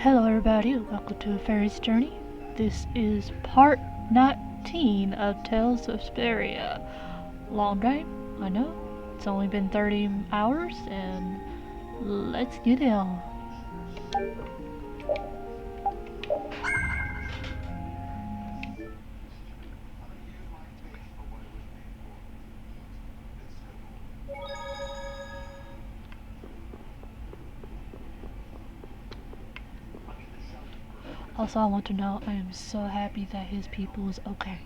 Hello, everybody. Welcome to A Fairy's Journey. This is part 19 of Tales of Vesperia. Long game, I know. It's only been 30 hours, and let's get on. Also, I want to know, I am so happy that his people is okay.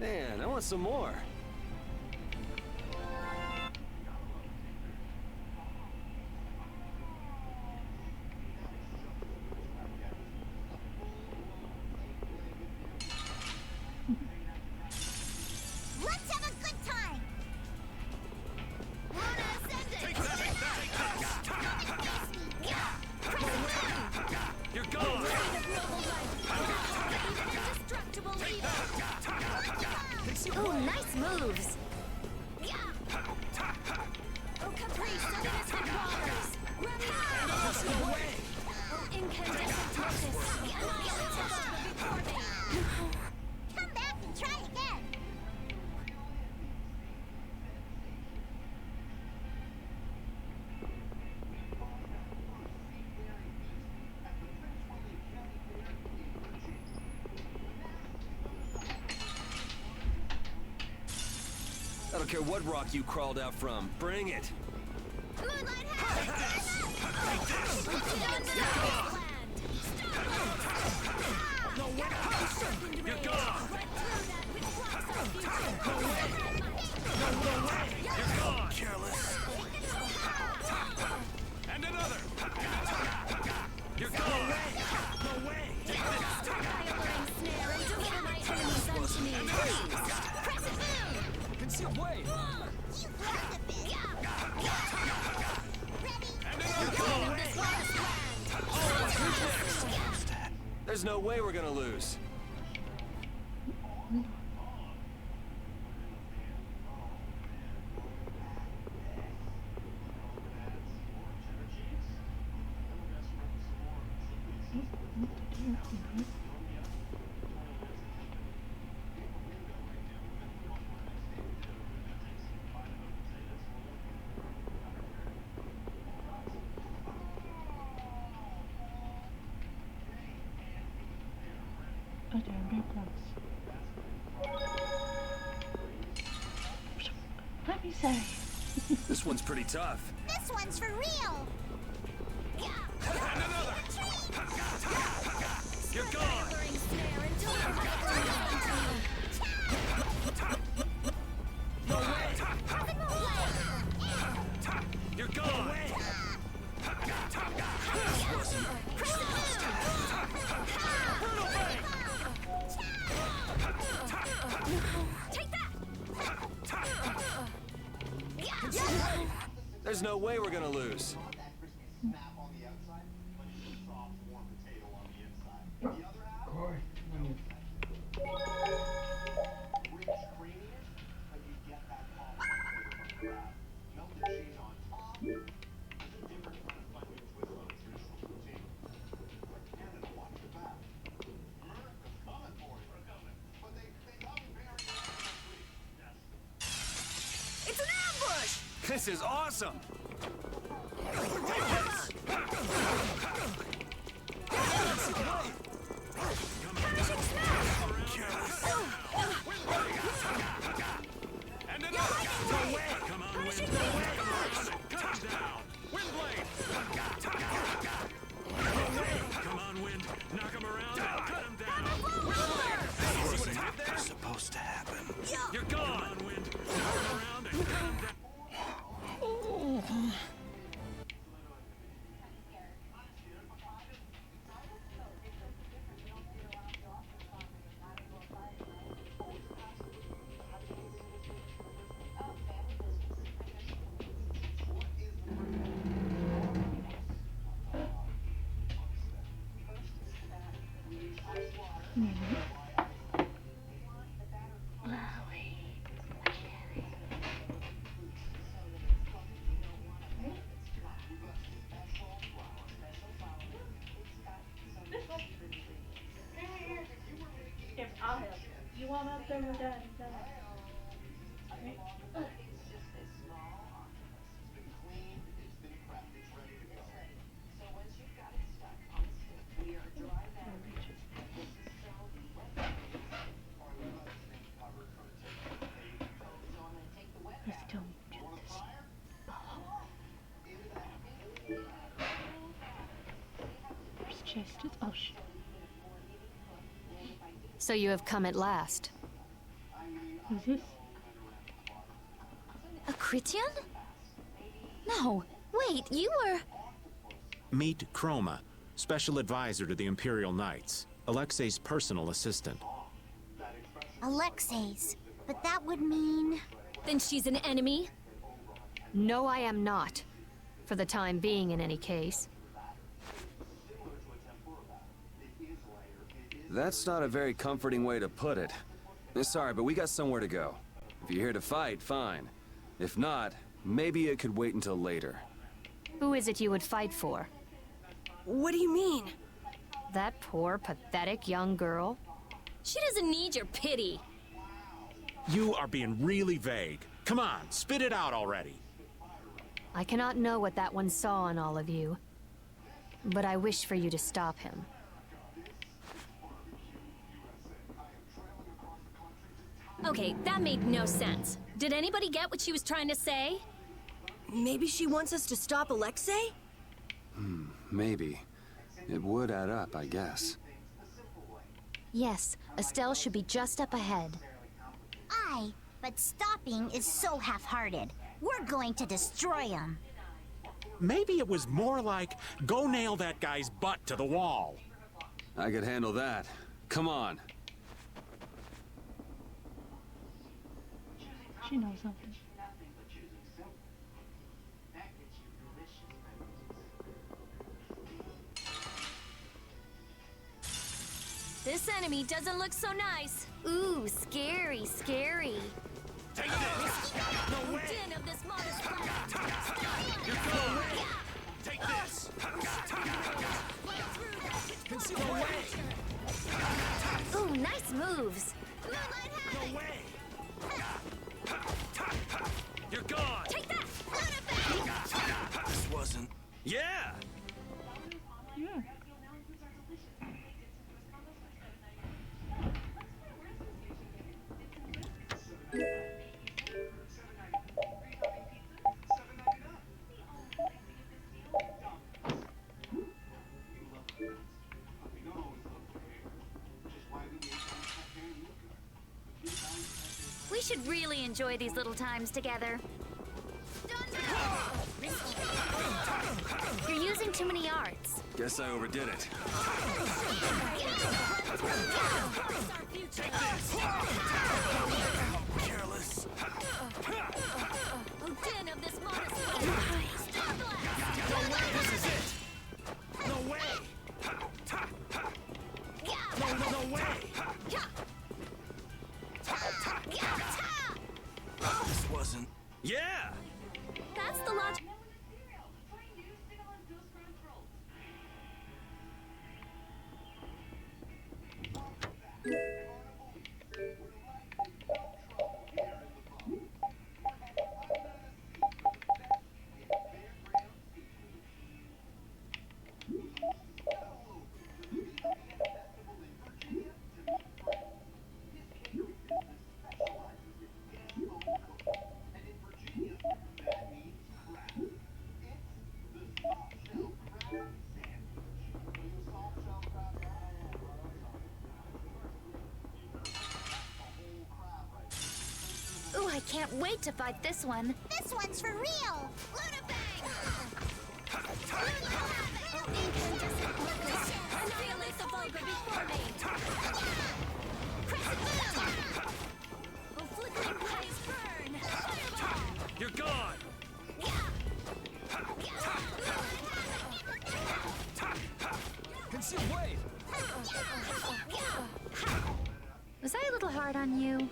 Man, I want some more. Let's have a good time. You're gone. Oh, nice moves. Oh, Caprice, setting us with robbers. No way. Oh, incandescent tortoise. Come back and try again. I don't care what rock you crawled out from. Bring it. Moonlight has No way. You're gone. No way. You're gone. Careless. And another. You're gone. No way. Concealed way. There's no way we're gonna lose. Okay, I'm getting close. Let me say. This one's pretty tough. This one's for real. And another. You're gone. No way. You're gone. Take that. There's no way we're gonna lose. It's an ambush. This is awesome. Punishing smash. And another. Come on, win. down. Windblade! Come on, Wind. Knock him around and cut him down. What's supposed to happen? You're gone! Come on, Wind. Knock him around and cut him down. I'll help you. You want up there with Daddy? Let's do this. Where's chest? Oh shit. So you have come at last. Who's this? A Critian? No, wait, you were... Meet Chroma, special advisor to the Imperial Knights, Alexei's personal assistant. Alexei's. But that would mean... Then she's an enemy? No, I am not. For the time being, in any case. That's not a very comforting way to put it. Sorry, but we got somewhere to go. If you're here to fight, fine. If not, maybe it could wait until later. Who is it you would fight for? What do you mean? That poor, pathetic young girl? She doesn't need your pity. You are being really vague. Come on, spit it out already. I cannot know what that one saw in all of you. But I wish for you to stop him. Okay, that made no sense. Did anybody get what she was trying to say? Maybe she wants us to stop Alexei? Maybe. It would add up, I guess. Yes, Estelle should be just up ahead. Aye, but stopping is so half-hearted. We're going to destroy him. Maybe it was more like, go nail that guy's butt to the wall. I could handle that. Come on. She knows something. This enemy doesn't look so nice. Ooh, scary, scary. Take this! No way! Din of this modest You're gone! Take this! Conceal the way! Ooh, nice moves. No way! You're gone! Take that! This wasn't... Yeah! Yeah. We should really enjoy these little times together. You're using too many arts. Guess I overdid it. Careless. Oh, Din of this modest This is it! No way! No way! This wasn't... Yeah! That's the logic. can't wait to fight this one. This one's for real! You're gone! Conceal wave! Was I a little hard on you?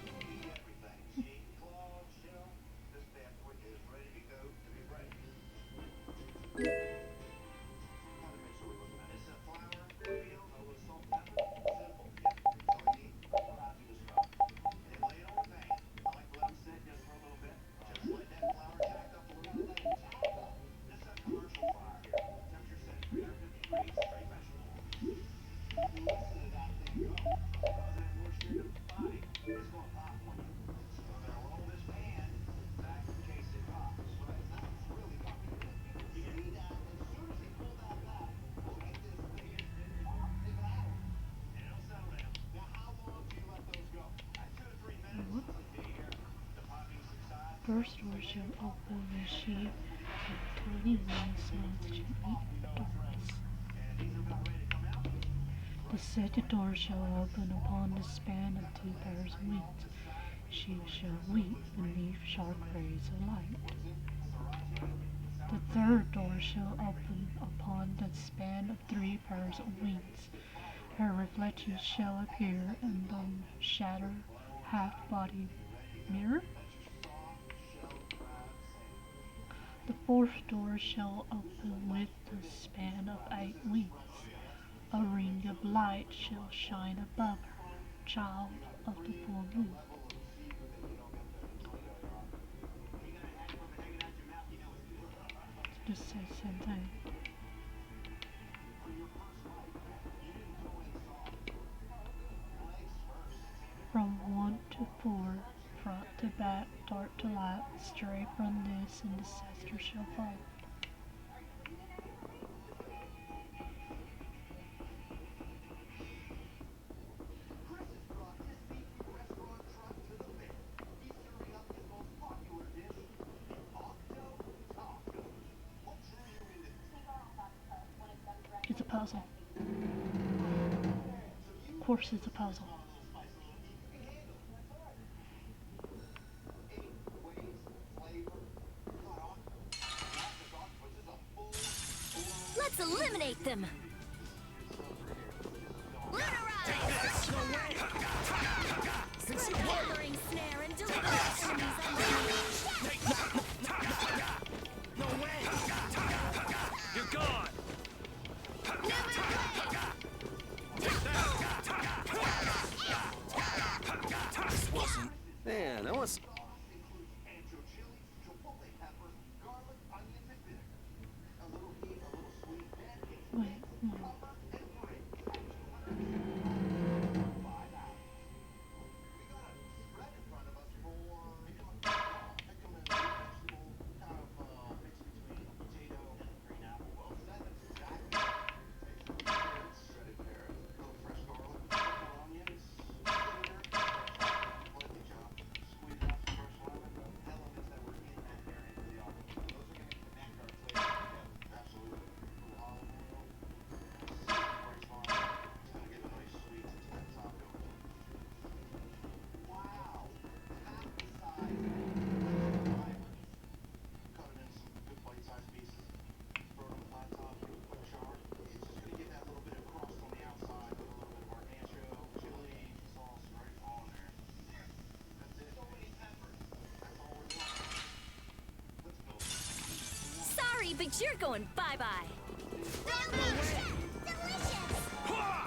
First door shall open when she tiny wings to meet darkness. The second door shall open upon the span of 2 pairs of wings. She shall weep beneath sharp rays of light. The third door shall open upon the span of 3 pairs of wings. Her reflection shall appear in the shattered half-body mirror. The fourth door shall open with the span of 8 wings. A ring of light shall shine above her, child of the full moon. Just say the same thing. From 1 to 4, front to back, dark to light, stray from this, and the scepter shall fall. It's a puzzle. Of course it's a puzzle. Let's eliminate them! Spread the hammering snare and deliver the enemies No way! You're gone! This wasn't... Man, that was... Wait, no. but you're going bye-bye.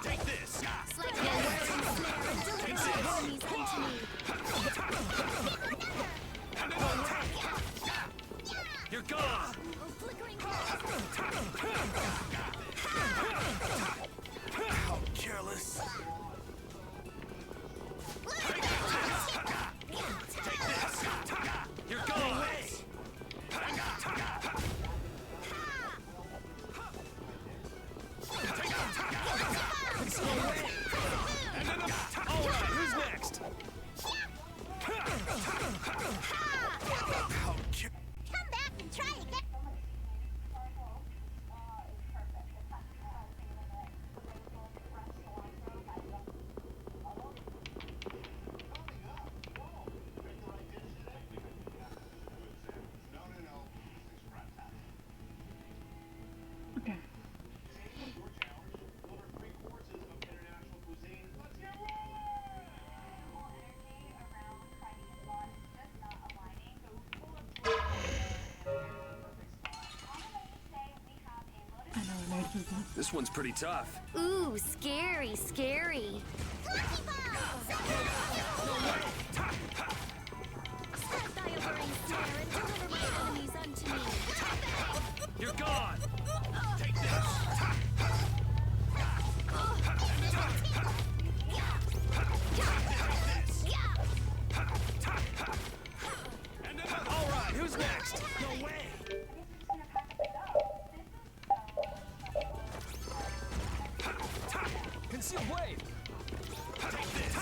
Take this! Slide down the snare and deliver your enemies unto me. You're gone! Oh, flickering How careless! Take this! You're gone! Alright, who's next? This one's pretty tough. Ooh, scary, scary. Set thy alluring snare and deliver my enemies unto me. You're gone! Take this! And another! Alright, who's next? No way! Concealed wave! Take this!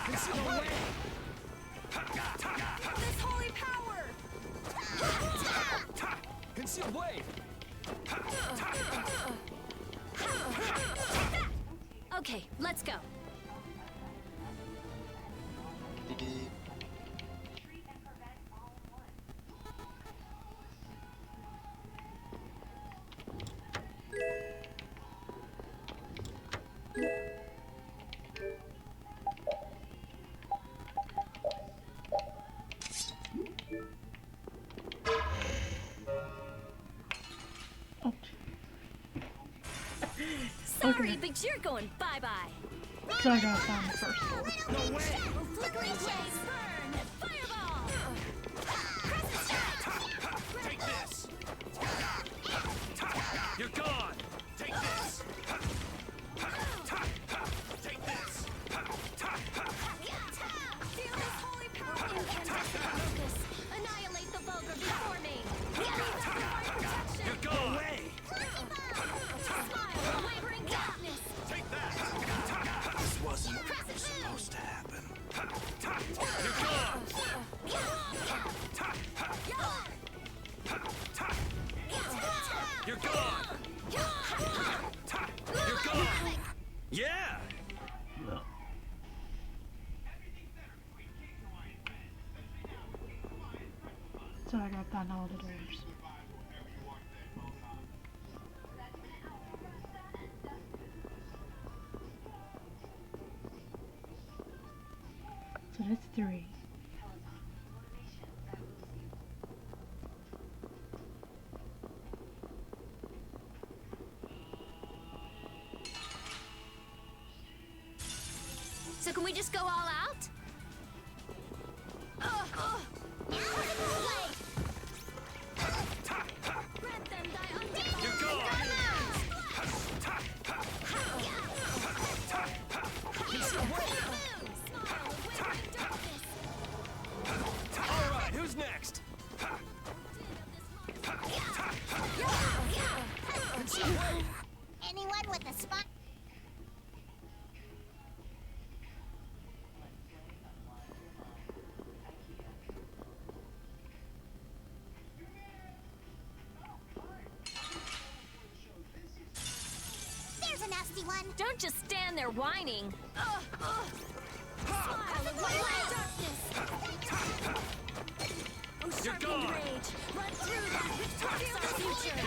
Concealed wave! This holy power! Concealed wave! Okay, let's go. Oh. Sorry, but you're going bye-bye. So I gotta find the first door. No way! Flickering blaze, burn! Fireball! Take this! You're gone! Take this! Take this! Feel this holy power! Incandescent focus! Annihilate the vulgar before me! Protection! You're gone! Away! Smile, wavering darkness! Take that! This wasn't supposed to happen. You're gone! You're gone! You're gone! Yeah! So I gotta find all the doors. So that's 3. So can we just go all out? Grant them thy undead. You're gone! Alright, who's next? Anyone with a spot? There's a nasty one. Don't just stand there whining. Smile and wavering darkness. Oh, You're sharpened gone. rage. Run through that which blocks our future.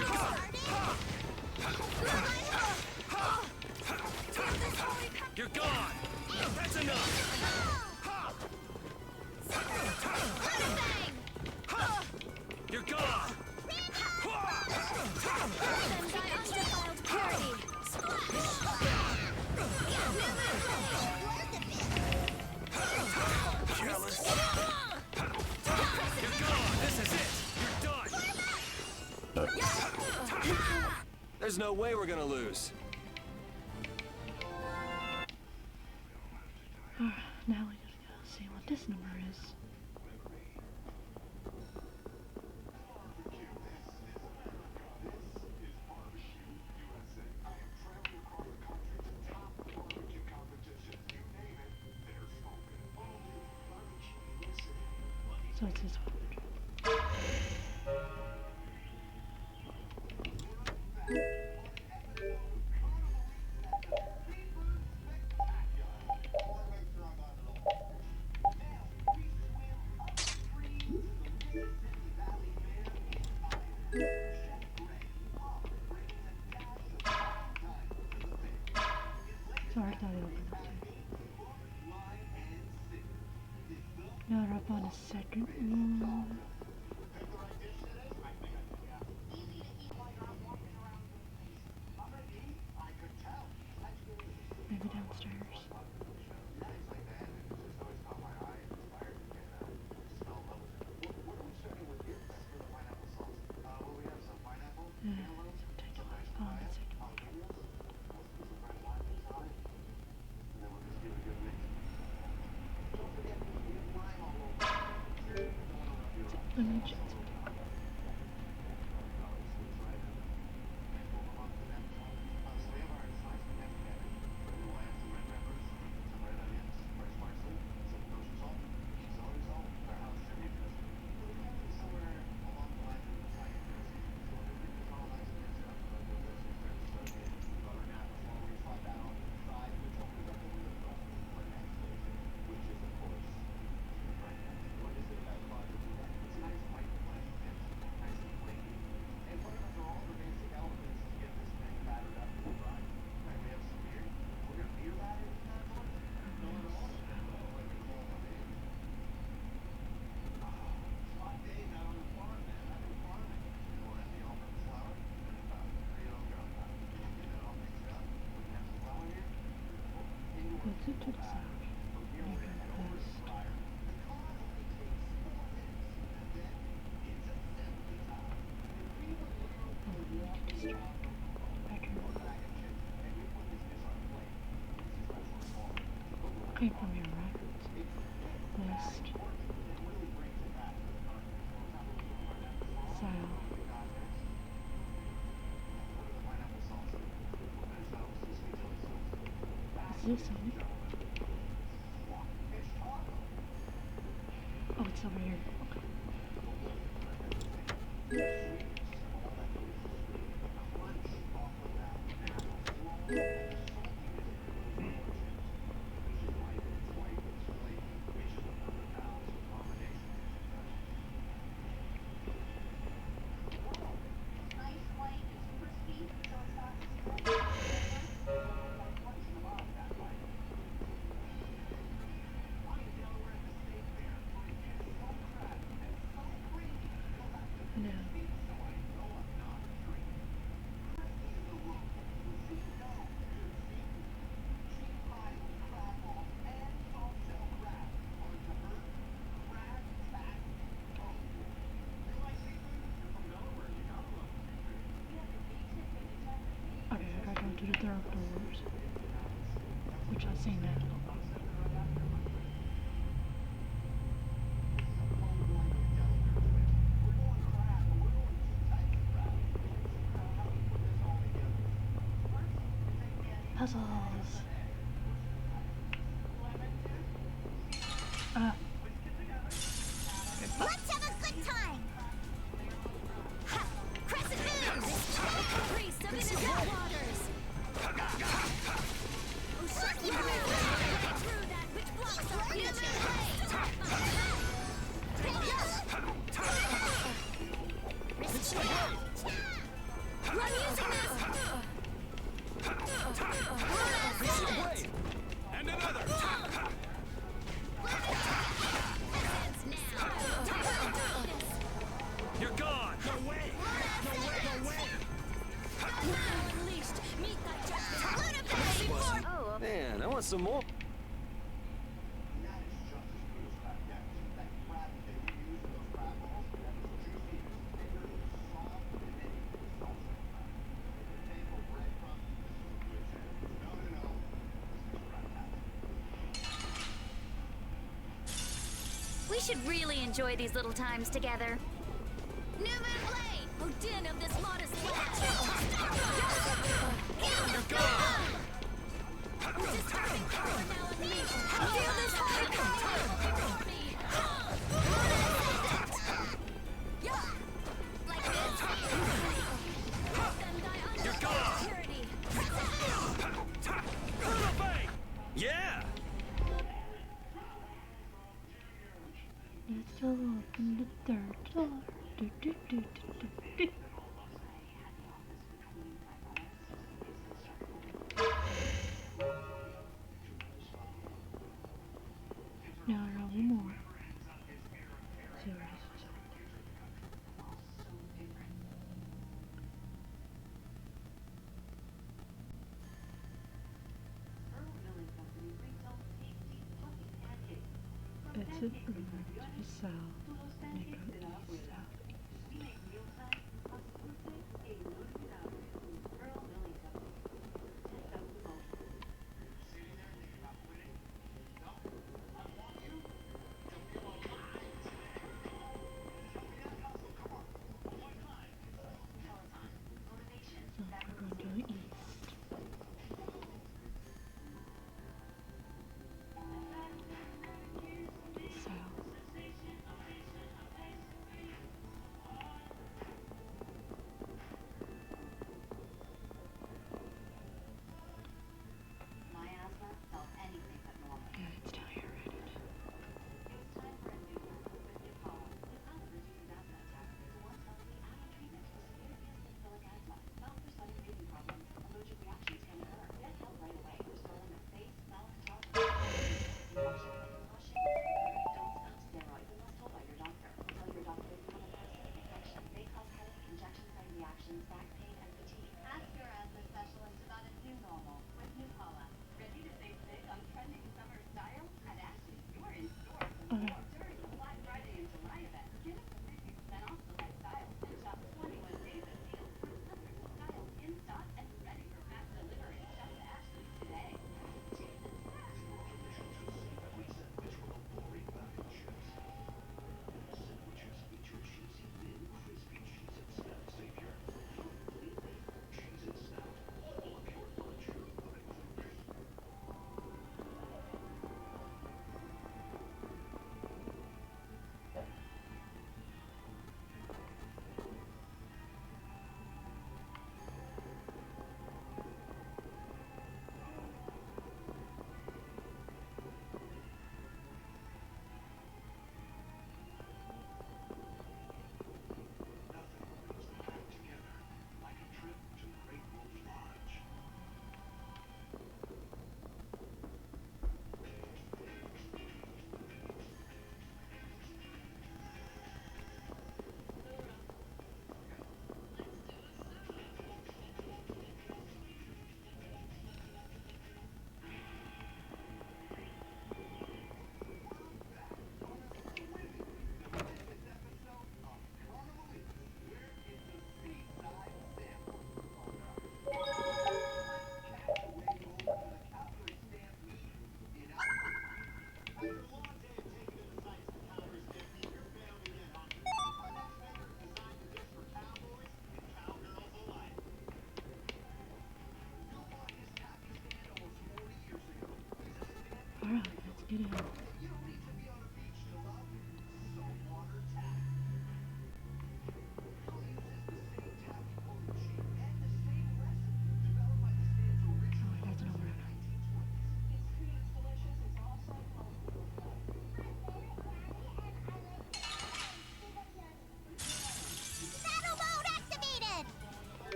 You're gone! That's enough! You're gone! Then thy undefiled purity. Jealous. You're gone! This is it! You're done! There's no way we're gonna lose. Now we gotta go see what this number is. So it's this one. Sorry, I thought it opened up too. Now we're up on the second one. puts it to the side. Make it post. Came from here, right? West. South. Is this on? Oh, it's over here. No. Okay, I gotta go to the dark doors, which I've seen that. Puzzles. Let's have a good time! Ha! Crescent moon! Priest of innocent waters! Oh, shut your mouth! Through that which blocks our future Run using this! And another! You're gone! No way! No way! No way! Unleashed! Meet thy justice! Oh, man, I want some more. We should really enjoy these little times together. New Moon Blade! Oh, din of this modest land! Disturbing power now unleashed! Feel this fire before me! Like this? Then thy undying purity! Yeah! Let's open the third door. Do, do, do, do, do, do. Now there will be more. See where this is. Exit room to the south. And go east, southeast. So we're going to the east. South.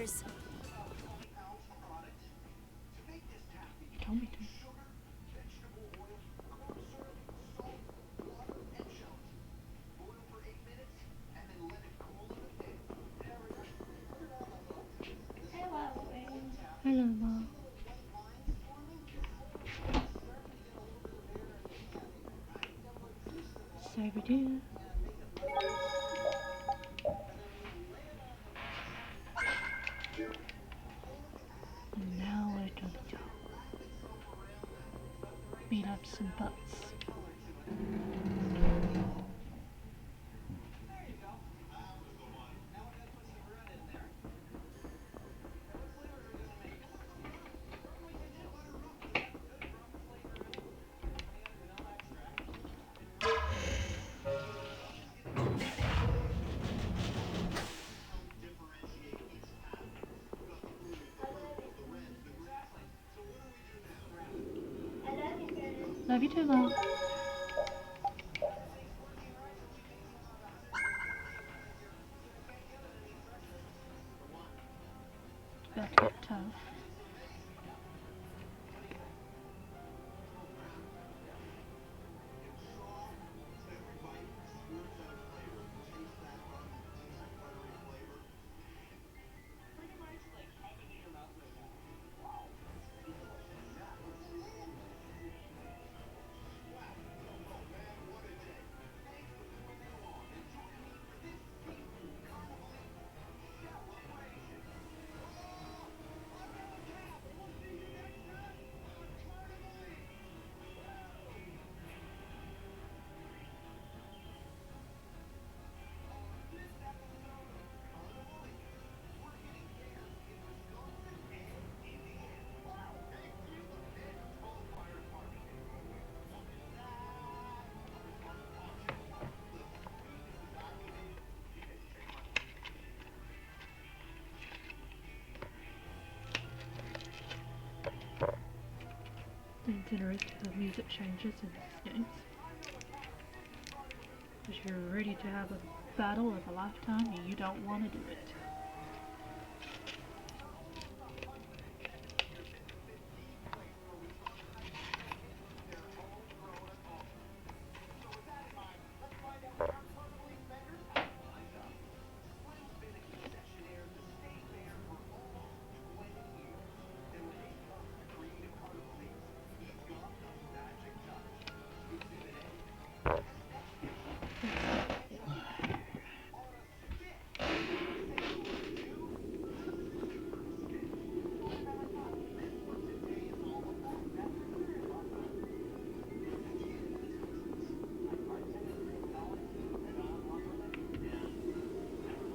yours. You told me to. Hello, Mom. So we do. And now we're gonna go beat up some butts. Love you too, Mom. About to get tough. It's interesting how music changes in these games. Because you're ready to have a battle of a lifetime and you don't want to do it.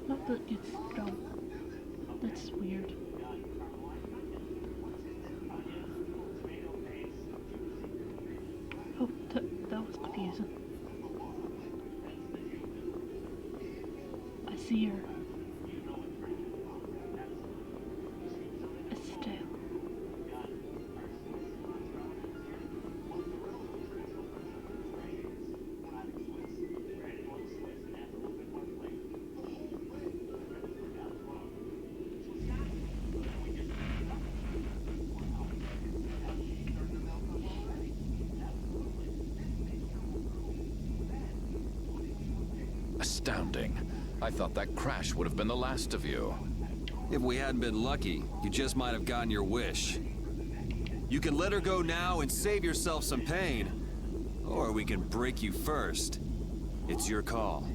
Not that it's dumb. That's weird. Oh, that was confusing. I see her. Estelle. Astounding. I thought that crash would have been the last of you. If we hadn't been lucky, you just might have gotten your wish. You can let her go now and save yourself some pain. Or we can break you first. It's your call.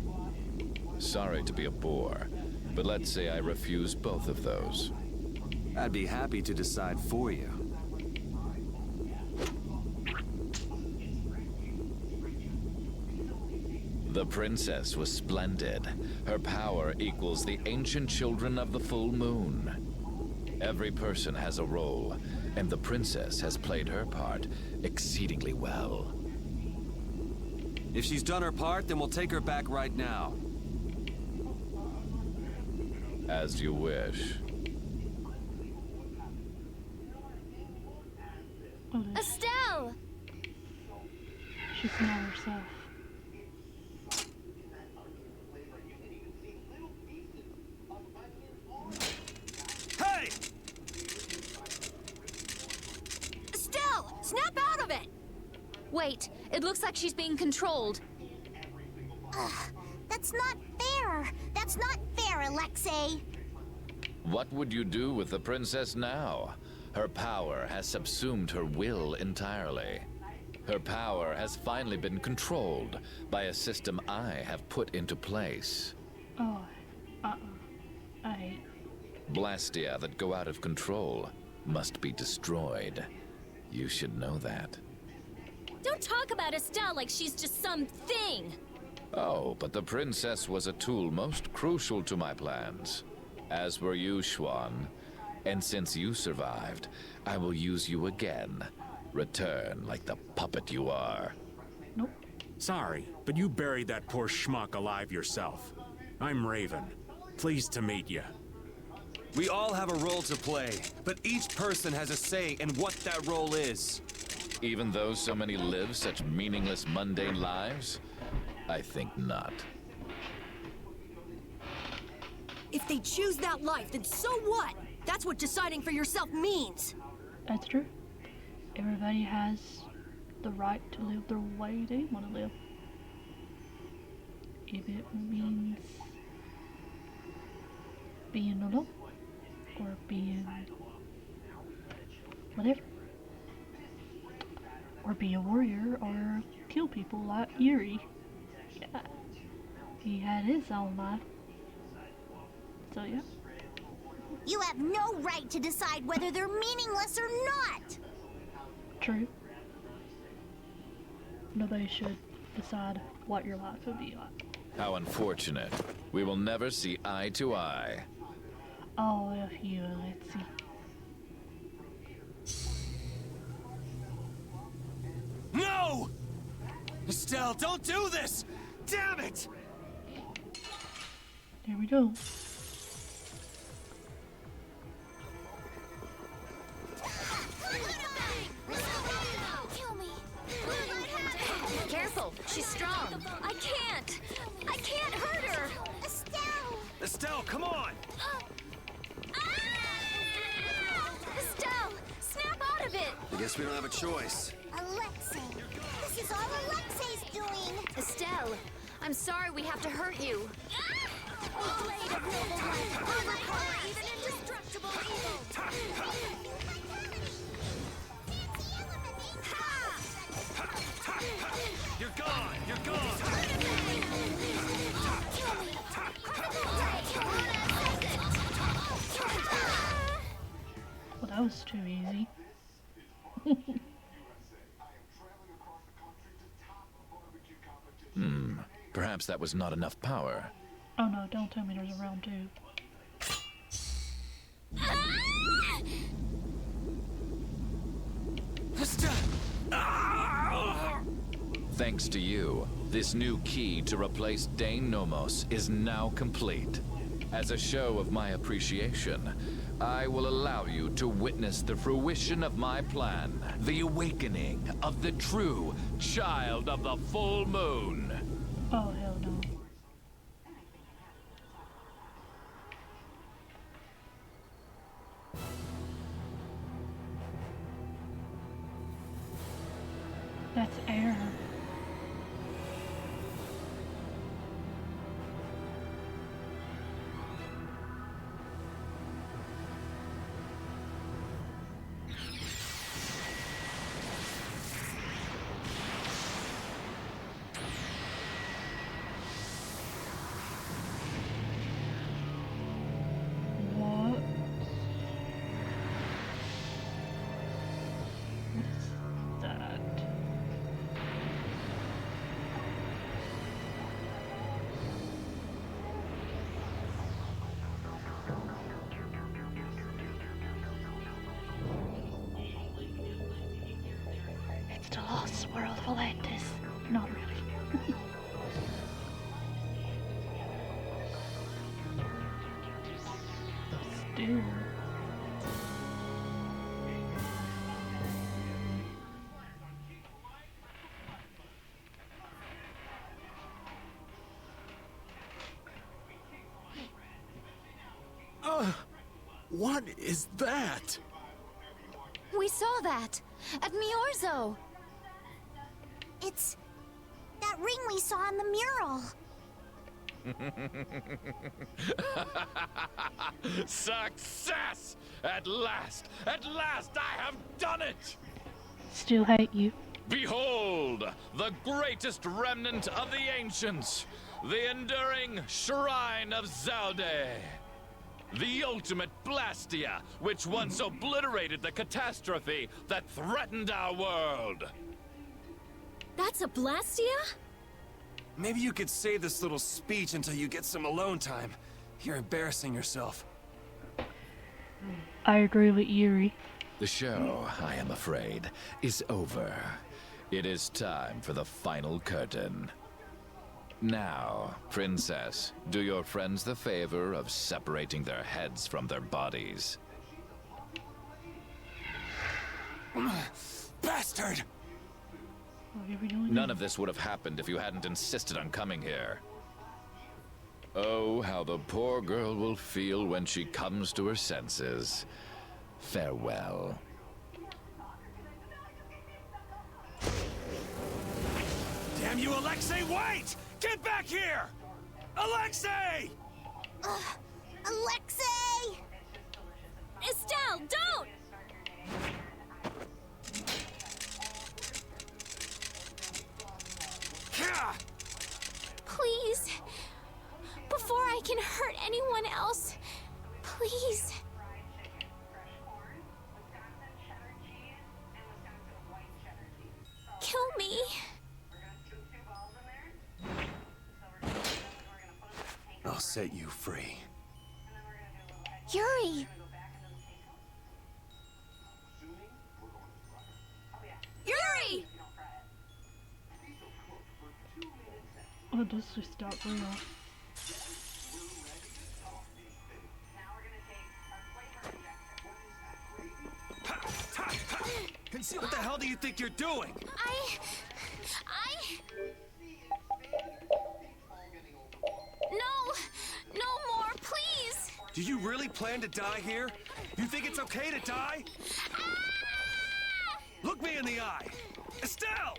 Sorry to be a bore, but let's say I refuse both of those. I'd be happy to decide for you. The princess was splendid. Her power equals the ancient children of the full moon. Every person has a role, and the princess has played her part exceedingly well. If she's done her part, then we'll take her back right now. As you wish. Oh, Estelle! she's not herself. Snap out of it! Wait, it looks like she's being controlled. Ugh, that's not fair. That's not fair, Alexei. What would you do with the princess now? Her power has subsumed her will entirely. Her power has finally been controlled by a system I have put into place. Oh, I... Blastia that go out of control must be destroyed. You should know that. Don't talk about Estelle like she's just some thing. Oh, but the princess was a tool most crucial to my plans. As were you, Schwan. And since you survived, I will use you again. Return like the puppet you are. Nope. Sorry, but you buried that poor schmuck alive yourself. I'm Raven. Pleased to meet you. We all have a role to play, but each person has a say in what that role is. Even though so many live such meaningless, mundane lives? I think not. If they choose that life, then so what? That's what deciding for yourself means. That's true. Everybody has the right to live the way they want to live. If it means being alone or being whatever. Or be a warrior or kill people like Yuri. Yeah. He had his own life. So yeah. You have no right to decide whether they're meaningless or not. True. Nobody should decide what your life would be like. How unfortunate. We will never see eye to eye. Oh, if you, let's see. No! Estelle, don't do this! Damn it! There we go. Careful, she's strong. I can't hurt her. Estelle! Estelle, come on! Estelle, snap out of it. I guess we don't have a choice. Alexei! This is all Alexei's doing! Estelle, I'm sorry we have to hurt you. Blade of noble light, overpower even indestructible evil. You're gone! You're gone! Well, that was too easy. Perhaps that was not enough power. Oh no, don't tell me there's a round two. Thanks to you, this new key to replace Dane Nomos is now complete. As a show of my appreciation, I will allow you to witness the fruition of my plan, the awakening of the true child of the full moon. Oh hell no. That's air. What? What is that? It's the lost world of Atlantis. Not really. Still. What is that? We saw that at Miorzo. It's that ring we saw on the mural. Success! At last! At last I have done it! Still hate you. Behold, the greatest remnant of the ancients, the enduring Shrine of Zalde. The ultimate Blastia, which once obliterated the catastrophe that threatened our world. That's a Blastia? Maybe you could save this little speech until you get some alone time. You're embarrassing yourself. I agree with Yuri. The show, I am afraid, is over. It is time for the final curtain. Now, Princess, do your friends the favor of separating their heads from their bodies. Bastard! What are we doing? None of this would have happened if you hadn't insisted on coming here. Oh, how the poor girl will feel when she comes to her senses. Farewell. Damn you, Alexei, wait! Get back here! Alexei! Alexei! Estelle, don't! Kah! Please. Before I can hurt anyone else. Please. Kill me. I'll set you free. Yuri. Yuri! Oh, this just got real. Conceal, what the hell do you think you're doing? No more, please. Do you really plan to die here? You think it's okay to die? Look me in the eye! Estelle!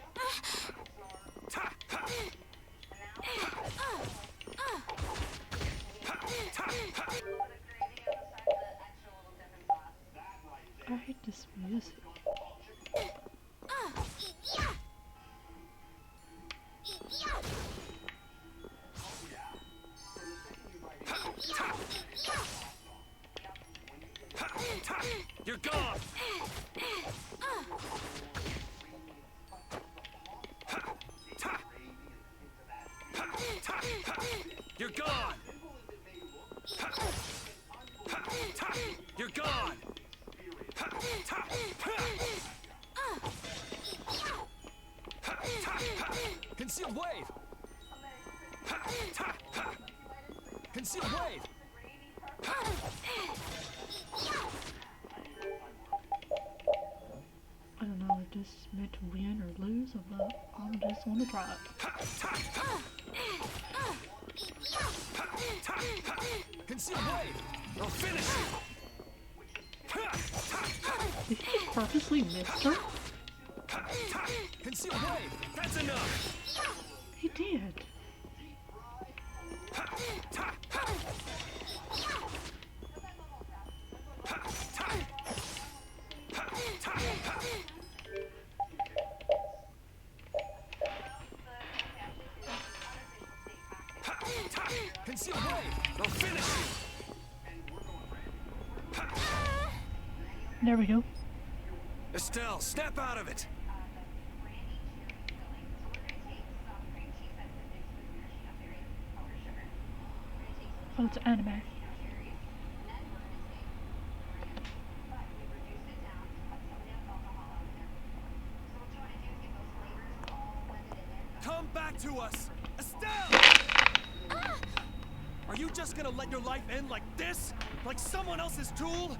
I hate this music. You're gone! You're gone! You're gone! Concealed wave! Concealed wave! I don't know if this is meant to win or lose, but I'm just gonna try it. Concealed wave! I'll finish you! Did he just purposely miss her? Concealed wave! That's enough! He did. Concealed wave! I'll finish you! There we go. Estelle, snap out of it! Oh, it's anime. Come back to us! Estelle! Are you just gonna let your life end like this? Like someone else's tool?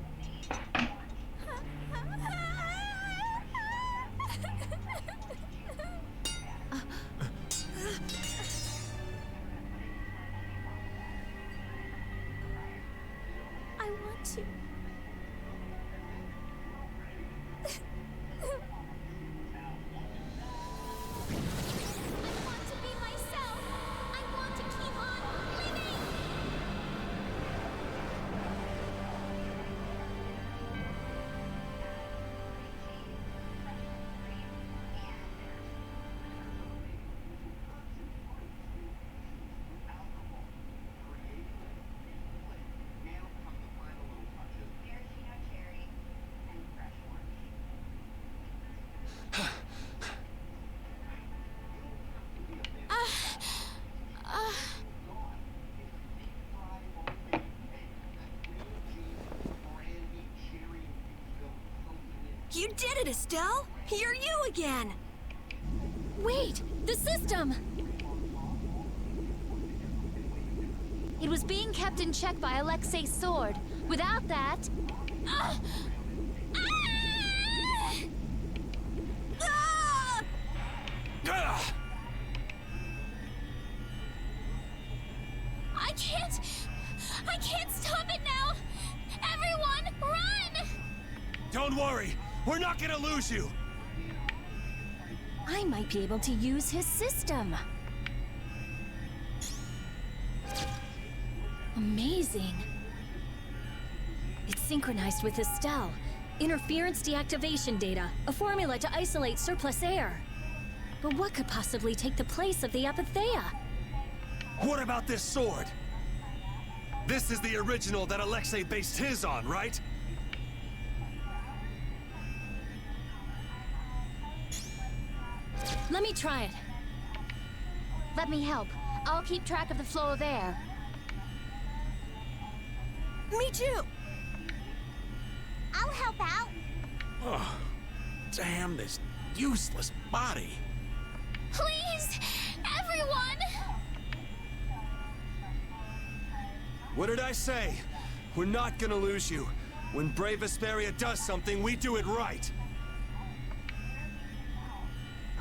I want to. You did it, Estelle! You're you again! Wait! The system! It was being kept in check by Alexei's sword. Without that... Ah! Ah! Ah! I can't stop it now! Everyone, run! Don't worry, we're not gonna lose you! I might be able to use his system. Amazing. It's synchronized with Estelle. Interference deactivation data, a formula to isolate surplus air. But what could possibly take the place of the Apatheia? What about this sword? This is the original that Alexei based his on, right? Let me try it. Let me help. I'll keep track of the flow of air. Me too! I'll help out. Oh, damn this useless body. Please! Everyone! What did I say? We're not gonna lose you. When Brave Vesperia does something, we do it right.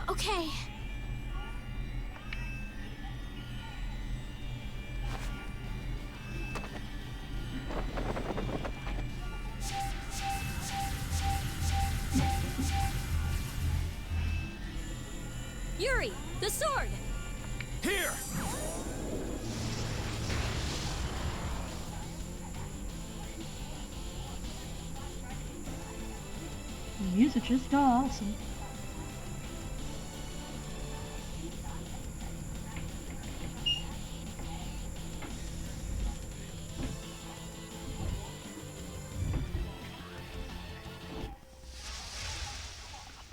Okay. Yuri, the sword! Here! The music is awesome.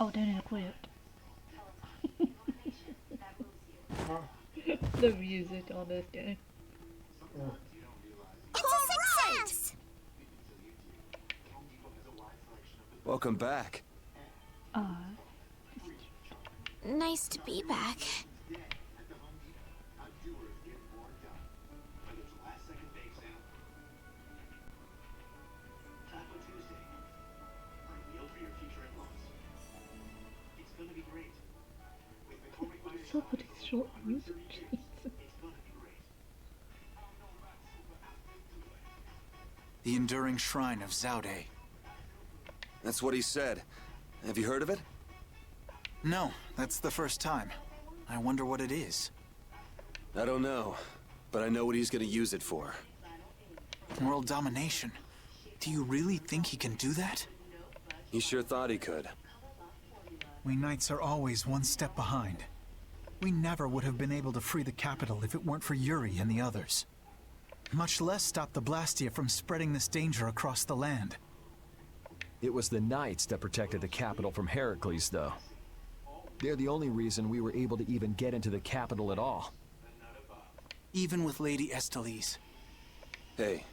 Oh, then it quit. The music on this game. It's a success! Welcome back. Nice to be back. What's up with these short music? The Enduring Shrine of Zaude. That's what he said. Have you heard of it? No, that's the first time. I wonder what it is. I don't know, but I know what he's gonna use it for. World domination. Do you really think he can do that? He sure thought he could. We Knights are always one step behind. We never would have been able to free the capital if it weren't for Yuri and the others. Much less stop the Blastia from spreading this danger across the land. It was the Knights that protected the capital from Heracles, though. They're the only reason we were able to even get into the capital at all. Even with Lady Estellise. Hey,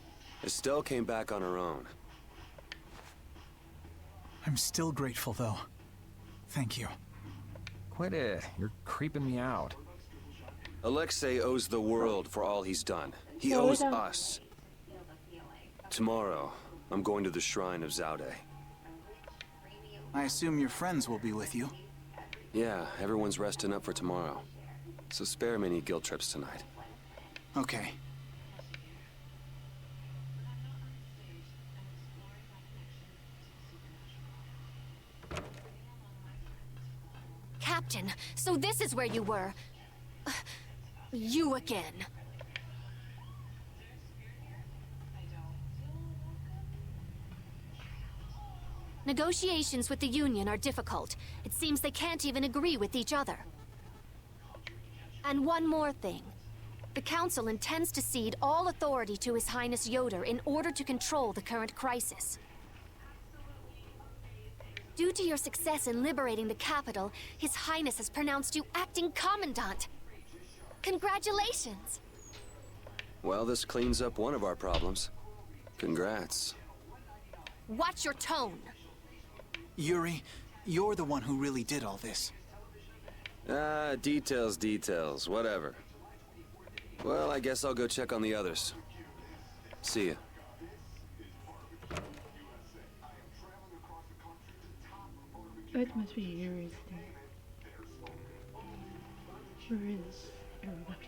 Estelle came back on her own. I'm still grateful, though. Thank you. Quit it. You're creeping me out. Alexei owes the world for all he's done. He Yeah, owes we don't- us. Tomorrow, I'm going to the Shrine of Zaude. I assume your friends will be with you. Yeah, everyone's resting up for tomorrow. So spare me any guilt trips tonight. Okay. Captain, so this is where you were. You again. Negotiations with the Union are difficult. It seems they can't even agree with each other. And one more thing. The Council intends to cede all authority to His Highness Yoder in order to control the current crisis. Due to your success in liberating the capital, His Highness has pronounced you acting commandant. Congratulations! Well, this cleans up one of our problems. Congrats. Watch your tone. Yuri, you're the one who really did all this. Details, whatever. Well, I guess I'll go check on the others. See ya. It must be Yuri's thing. Where is everybody?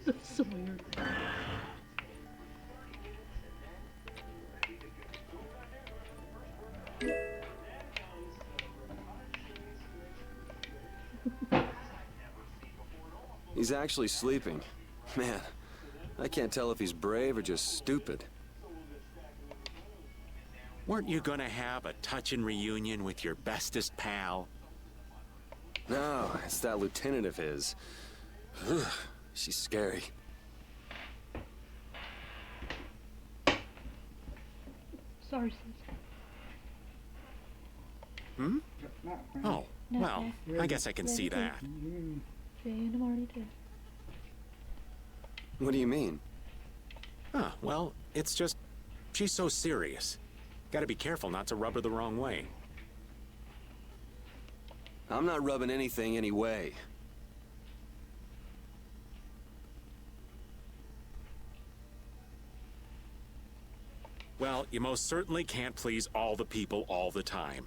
That's so weird. He's actually sleeping. Man, I can't tell if he's brave or just stupid. Weren't you gonna have a touching reunion with your bestest pal? No, it's that lieutenant of his. She's scary. Sorry, sis. Hmm? Oh, well, I guess I can see that. Jane, I'm already dead. What do you mean? Huh, well, it's just... she's so serious. Gotta be careful not to rub her the wrong way. I'm not rubbing anything any way. Well, you most certainly can't please all the people all the time.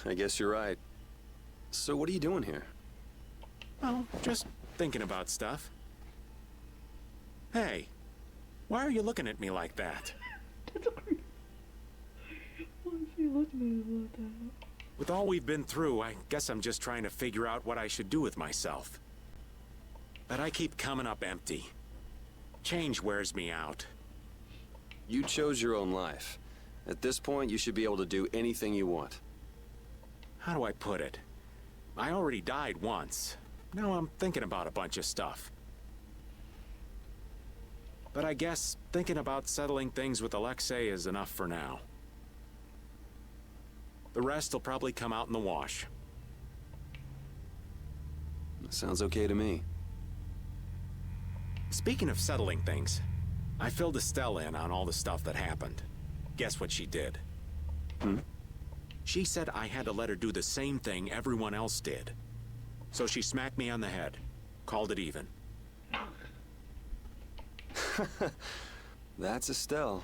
I guess you're right. So what are you doing here? Well, just thinking about stuff. Hey, why are you looking at me like that? Why is she looking at me like that? With all we've been through, I guess I'm just trying to figure out what I should do with myself. But I keep coming up empty. Change wears me out. You chose your own life. At this point, you should be able to do anything you want. How do I put it? I already died once. Now I'm thinking about a bunch of stuff. But I guess thinking about settling things with Alexei is enough for now. The rest will probably come out in the wash. Sounds okay to me. Speaking of settling things, I filled Estelle in on all the stuff that happened. Guess what she did? Hmm? She said I had to let her do the same thing everyone else did. So she smacked me on the head. Called it even. That's Estelle.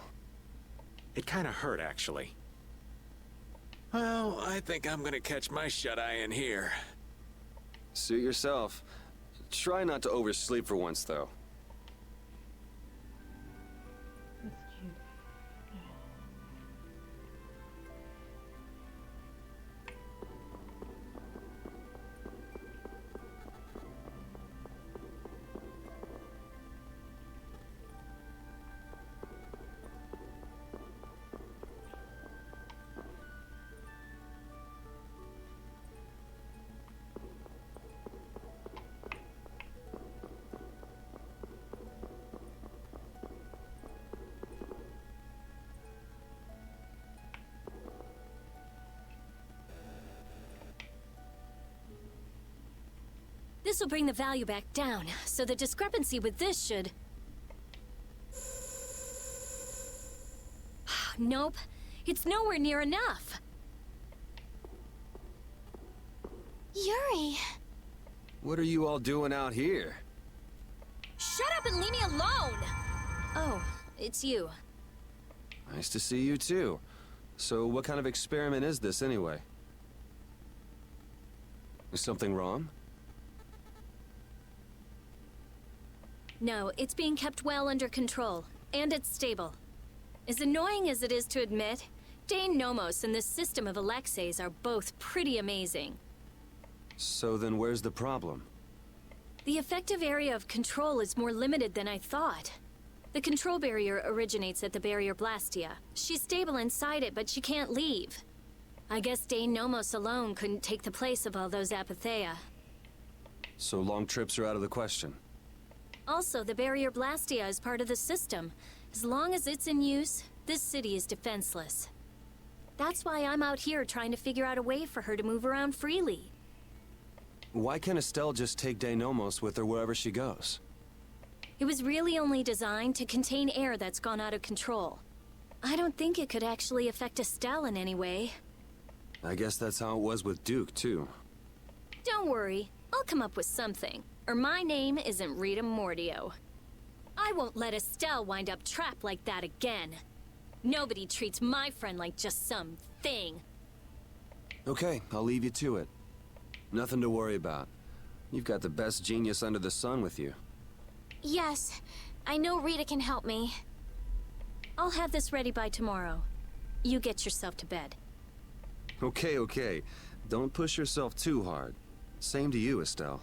It kind of hurt, actually. Well, I think I'm gonna catch my shut-eye in here. Suit yourself. Try not to oversleep for once, though. That's cute. This'll bring the value back down, so the discrepancy with this should... Nope. It's nowhere near enough. Yuri! What are you all doing out here? Shut up and leave me alone! Oh, it's you. Nice to see you too. So what kind of experiment is this anyway? Is something wrong? No, it's being kept well under control, and it's stable. As annoying as it is to admit, Dane Nomos and this system of Alexei's are both pretty amazing. So then where's the problem? The effective area of control is more limited than I thought. The control barrier originates at the barrier Blastia. She's stable inside it, but she can't leave. I guess Dane Nomos alone couldn't take the place of all those Apatheia. So long trips are out of the question. Also, the barrier Blastia is part of the system. As long as it's in use, this city is defenseless. That's why I'm out here trying to figure out a way for her to move around freely. Why can't Estelle just take Denomos with her wherever she goes? It was really only designed to contain air that's gone out of control. I don't think it could actually affect Estelle in any way. I guess that's how it was with Duke, too. Don't worry, I'll come up with something. Or my name isn't Rita Mordio. I won't let Estelle wind up trapped like that again. Nobody treats my friend like just some thing. Okay, I'll leave you to it. Nothing to worry about. You've got the best genius under the sun with you. Yes, I know Rita can help me. I'll have this ready by tomorrow. You get yourself to bed. Okay, okay. Don't push yourself too hard. Same to you, Estelle.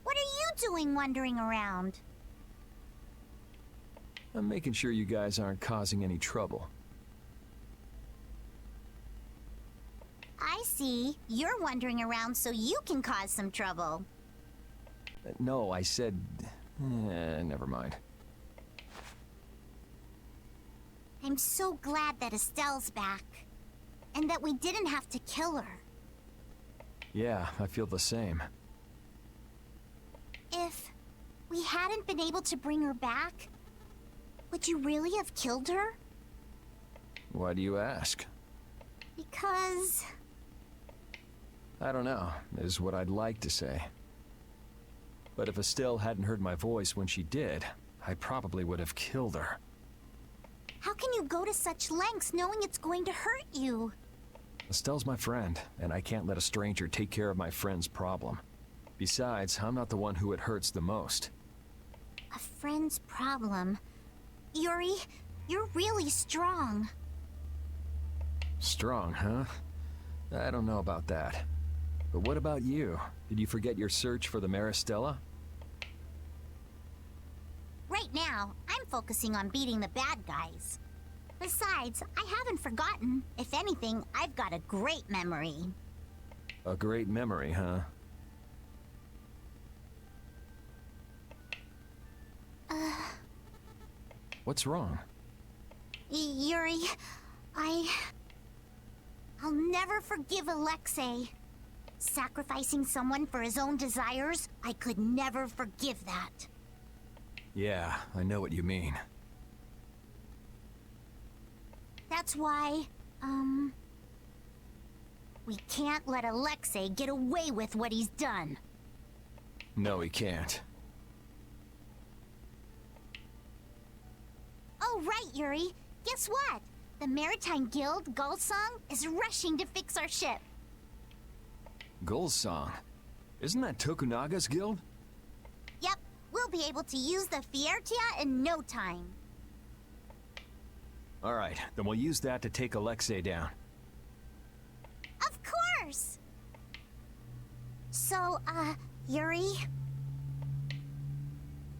What are you doing wandering around? I'm making sure you guys aren't causing any trouble. I see. You're wandering around so you can cause some trouble. No, I said... never mind. I'm so glad that Estelle's back. And that we didn't have to kill her. Yeah, I feel the same. If we hadn't been able to bring her back, would you really have killed her? Why do you ask? Because... I don't know, is what I'd like to say. But if Estelle hadn't heard my voice when she did, I probably would have killed her. How can you go to such lengths knowing it's going to hurt you? Estelle's my friend, and I can't let a stranger take care of my friend's problem. Besides, I'm not the one who it hurts the most. A friend's problem. Yuri, you're really strong. Strong, huh? I don't know about that. But what about you? Did you forget your search for the Maristella? Right now, I'm focusing on beating the bad guys. Besides, I haven't forgotten. If anything, I've got a great memory. A great memory, huh? What's wrong? Yuri, I'll never forgive Alexei. Sacrificing someone for his own desires, I could never forgive that. Yeah, I know what you mean. That's why, we can't let Alexei get away with what he's done. No, he can't. Oh, right, Yuri. Guess what? The Maritime Guild, Gullsong, is rushing to fix our ship. Gullsong? Isn't that Tokunaga's guild? Yep, we'll be able to use the Fiertia in no time. Alright, then we'll use that to take Alexei down. Of course! So, Yuri?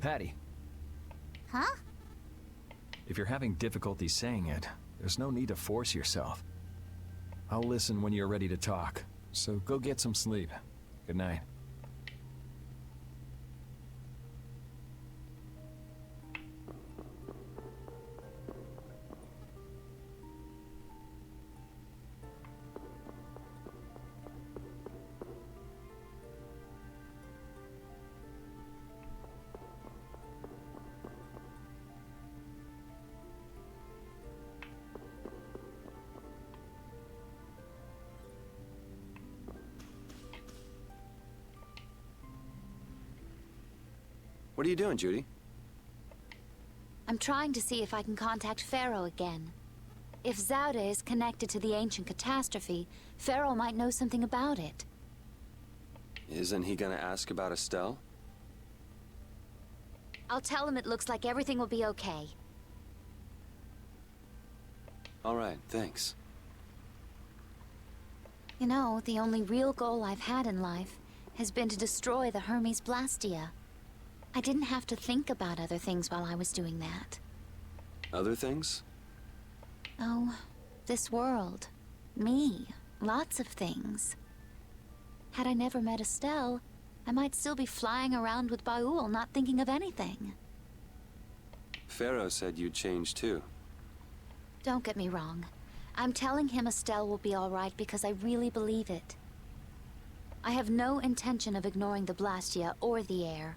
Patty, Huh? if you're having difficulty saying it, there's no need to force yourself. I'll listen when you're ready to talk, so go get some sleep. Good night. What are you doing, Judy? I'm trying to see if I can contact Pharaoh again. If Zaude is connected to the ancient catastrophe, Pharaoh might know something about it. Isn't he gonna ask about Estelle? I'll tell him it looks like everything will be okay. All right, thanks. You know, the only real goal I've had in life has been to destroy the Hermes Blastia. I didn't have to think about other things while I was doing that. Other things? Oh, this world. Me. Lots of things. Had I never met Estelle, I might still be flying around with Baul, not thinking of anything. Pharaoh said you'd change too. Don't get me wrong. I'm telling him Estelle will be all right because I really believe it. I have no intention of ignoring the Blastia or the air.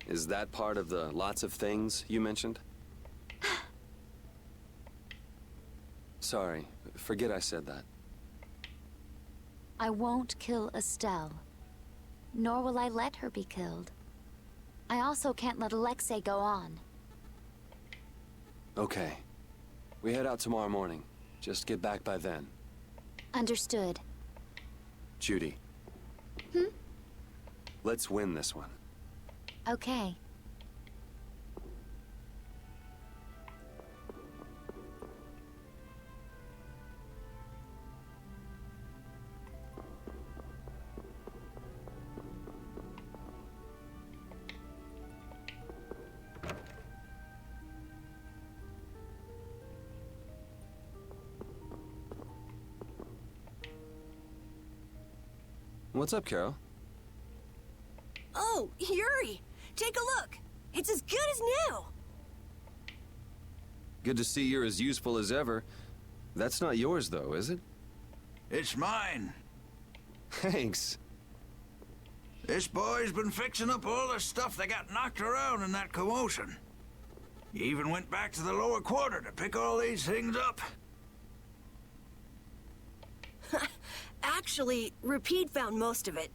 Is that part of the lots of things you mentioned? Sorry, forget I said that. I won't kill Estelle. Nor will I let her be killed. I also can't let Alexei go on. Okay. We head out tomorrow morning. Just get back by then. Understood. Judy. Let's win this one. Okay. What's up, Carol? Oh, Yuri! Take a look! It's as good as new! Good to see you're as useful as ever. That's not yours, though, is it? It's mine. Thanks. This boy's been fixing up all the stuff that got knocked around in that commotion. He even went back to the lower quarter to pick all these things up. Actually, Rapide found most of it.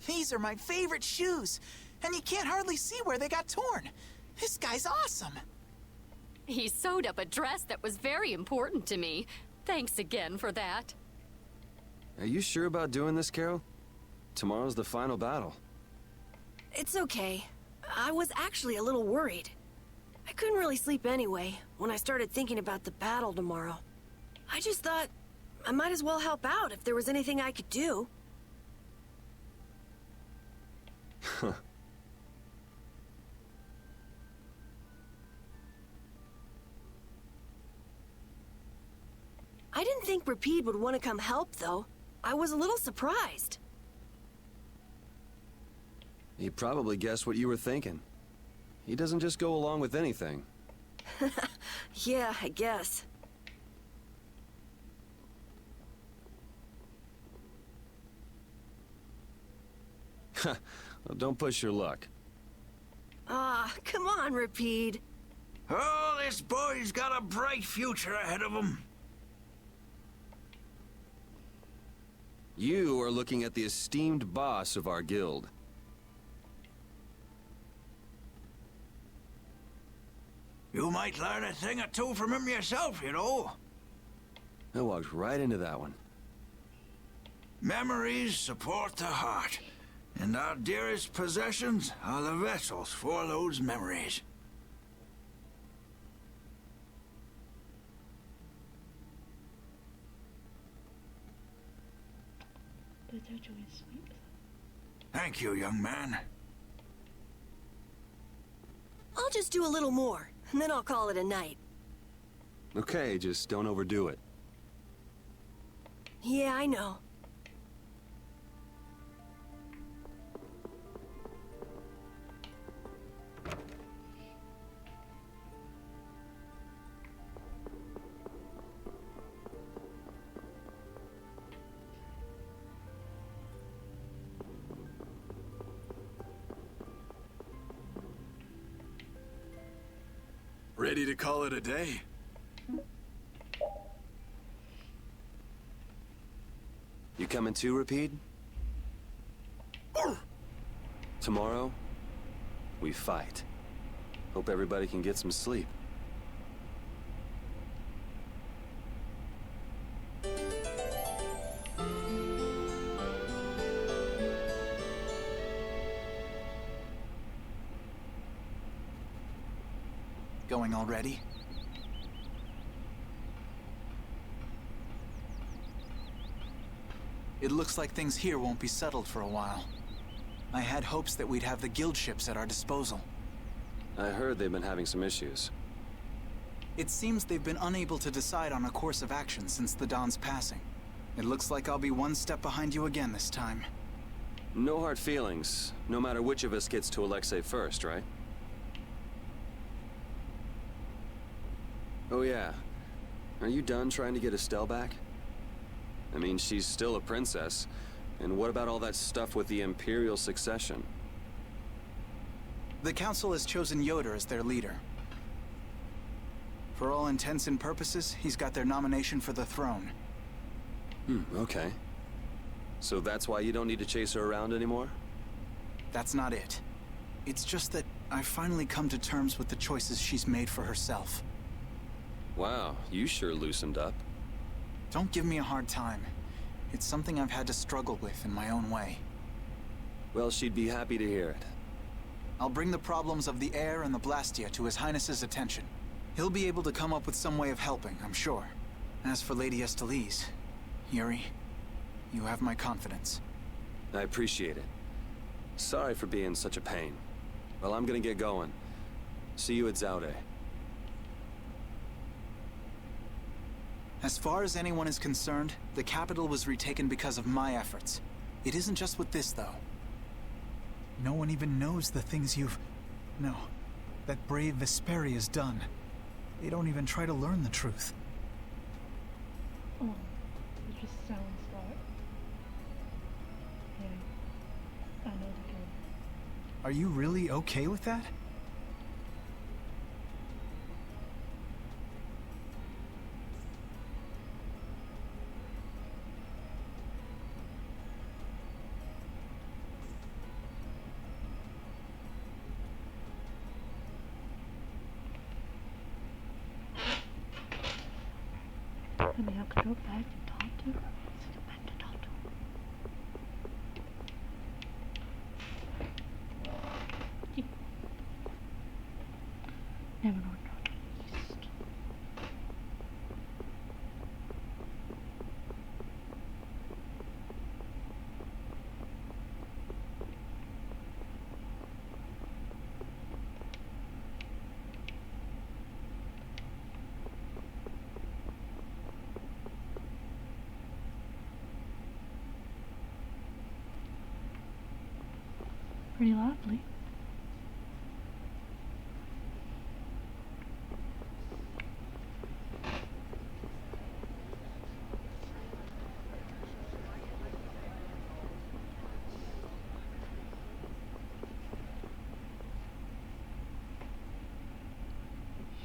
These are my favorite shoes, and you can't hardly see where they got torn. This guy's awesome. He sewed up a dress that was very important to me. Thanks again for that. Are you sure about doing this, Carol? Tomorrow's the final battle. It's okay. I was actually a little worried. I couldn't really sleep anyway, when I started thinking about the battle tomorrow. I just thought I might as well help out if there was anything I could do. I didn't think Rapide would want to come help, though. I was a little surprised. He probably guessed what you were thinking. He doesn't just go along with anything. Yeah, I guess. Well, don't push your luck. Ah, come on, Rapide. Oh, this boy's got a bright future ahead of him. You are looking at the esteemed boss of our guild. You might learn a thing or two from him yourself, you know. I walked right into that one. Memories support the heart, and our dearest possessions are the vessels for those memories. Thank you, young man. I'll just do a little more, and then I'll call it a night. Okay, just don't overdo it. Yeah, I know. Ready to call it a day? You coming too, Rapide? Tomorrow, we fight. Hope everybody can get some sleep. Going already? It looks like things here won't be settled for a while. I had hopes that we'd have the guild ships at our disposal. I heard they've been having some issues. It seems they've been unable to decide on a course of action since the Dawn's passing. It looks like I'll be one step behind you again this time. No hard feelings, no matter which of us gets to Alexei first, right? Oh yeah. Are you done trying to get Estelle back? I mean, she's still a princess. And what about all that stuff with the Imperial succession? The Council has chosen Yoder as their leader. For all intents and purposes, he's got their nomination for the throne. Okay. So that's why you don't need to chase her around anymore? That's not it. It's just that I've finally come to terms with the choices she's made for herself. Wow, you sure loosened up. Don't give me a hard time. It's something I've had to struggle with in my own way. Well, she'd be happy to hear it. I'll bring the problems of the air and the Blastia to His Highness's attention. He'll be able to come up with some way of helping, I'm sure. As for Lady Estellise, Yuri, you have my confidence. I appreciate it. Sorry for being such a pain. Well, I'm gonna get going. See you at Zaude. As far as anyone is concerned, the capital was retaken because of my efforts. It isn't just with this, though. No one even knows the things you've... No, that brave Vesperia's done. They don't even try to learn the truth. Oh, it just sounds like... Yeah, I know the game. Are you really okay with that? I mean, I could go back and talk to her. Let's go back to talk to her. Yeah. Never know. East. Pretty lively.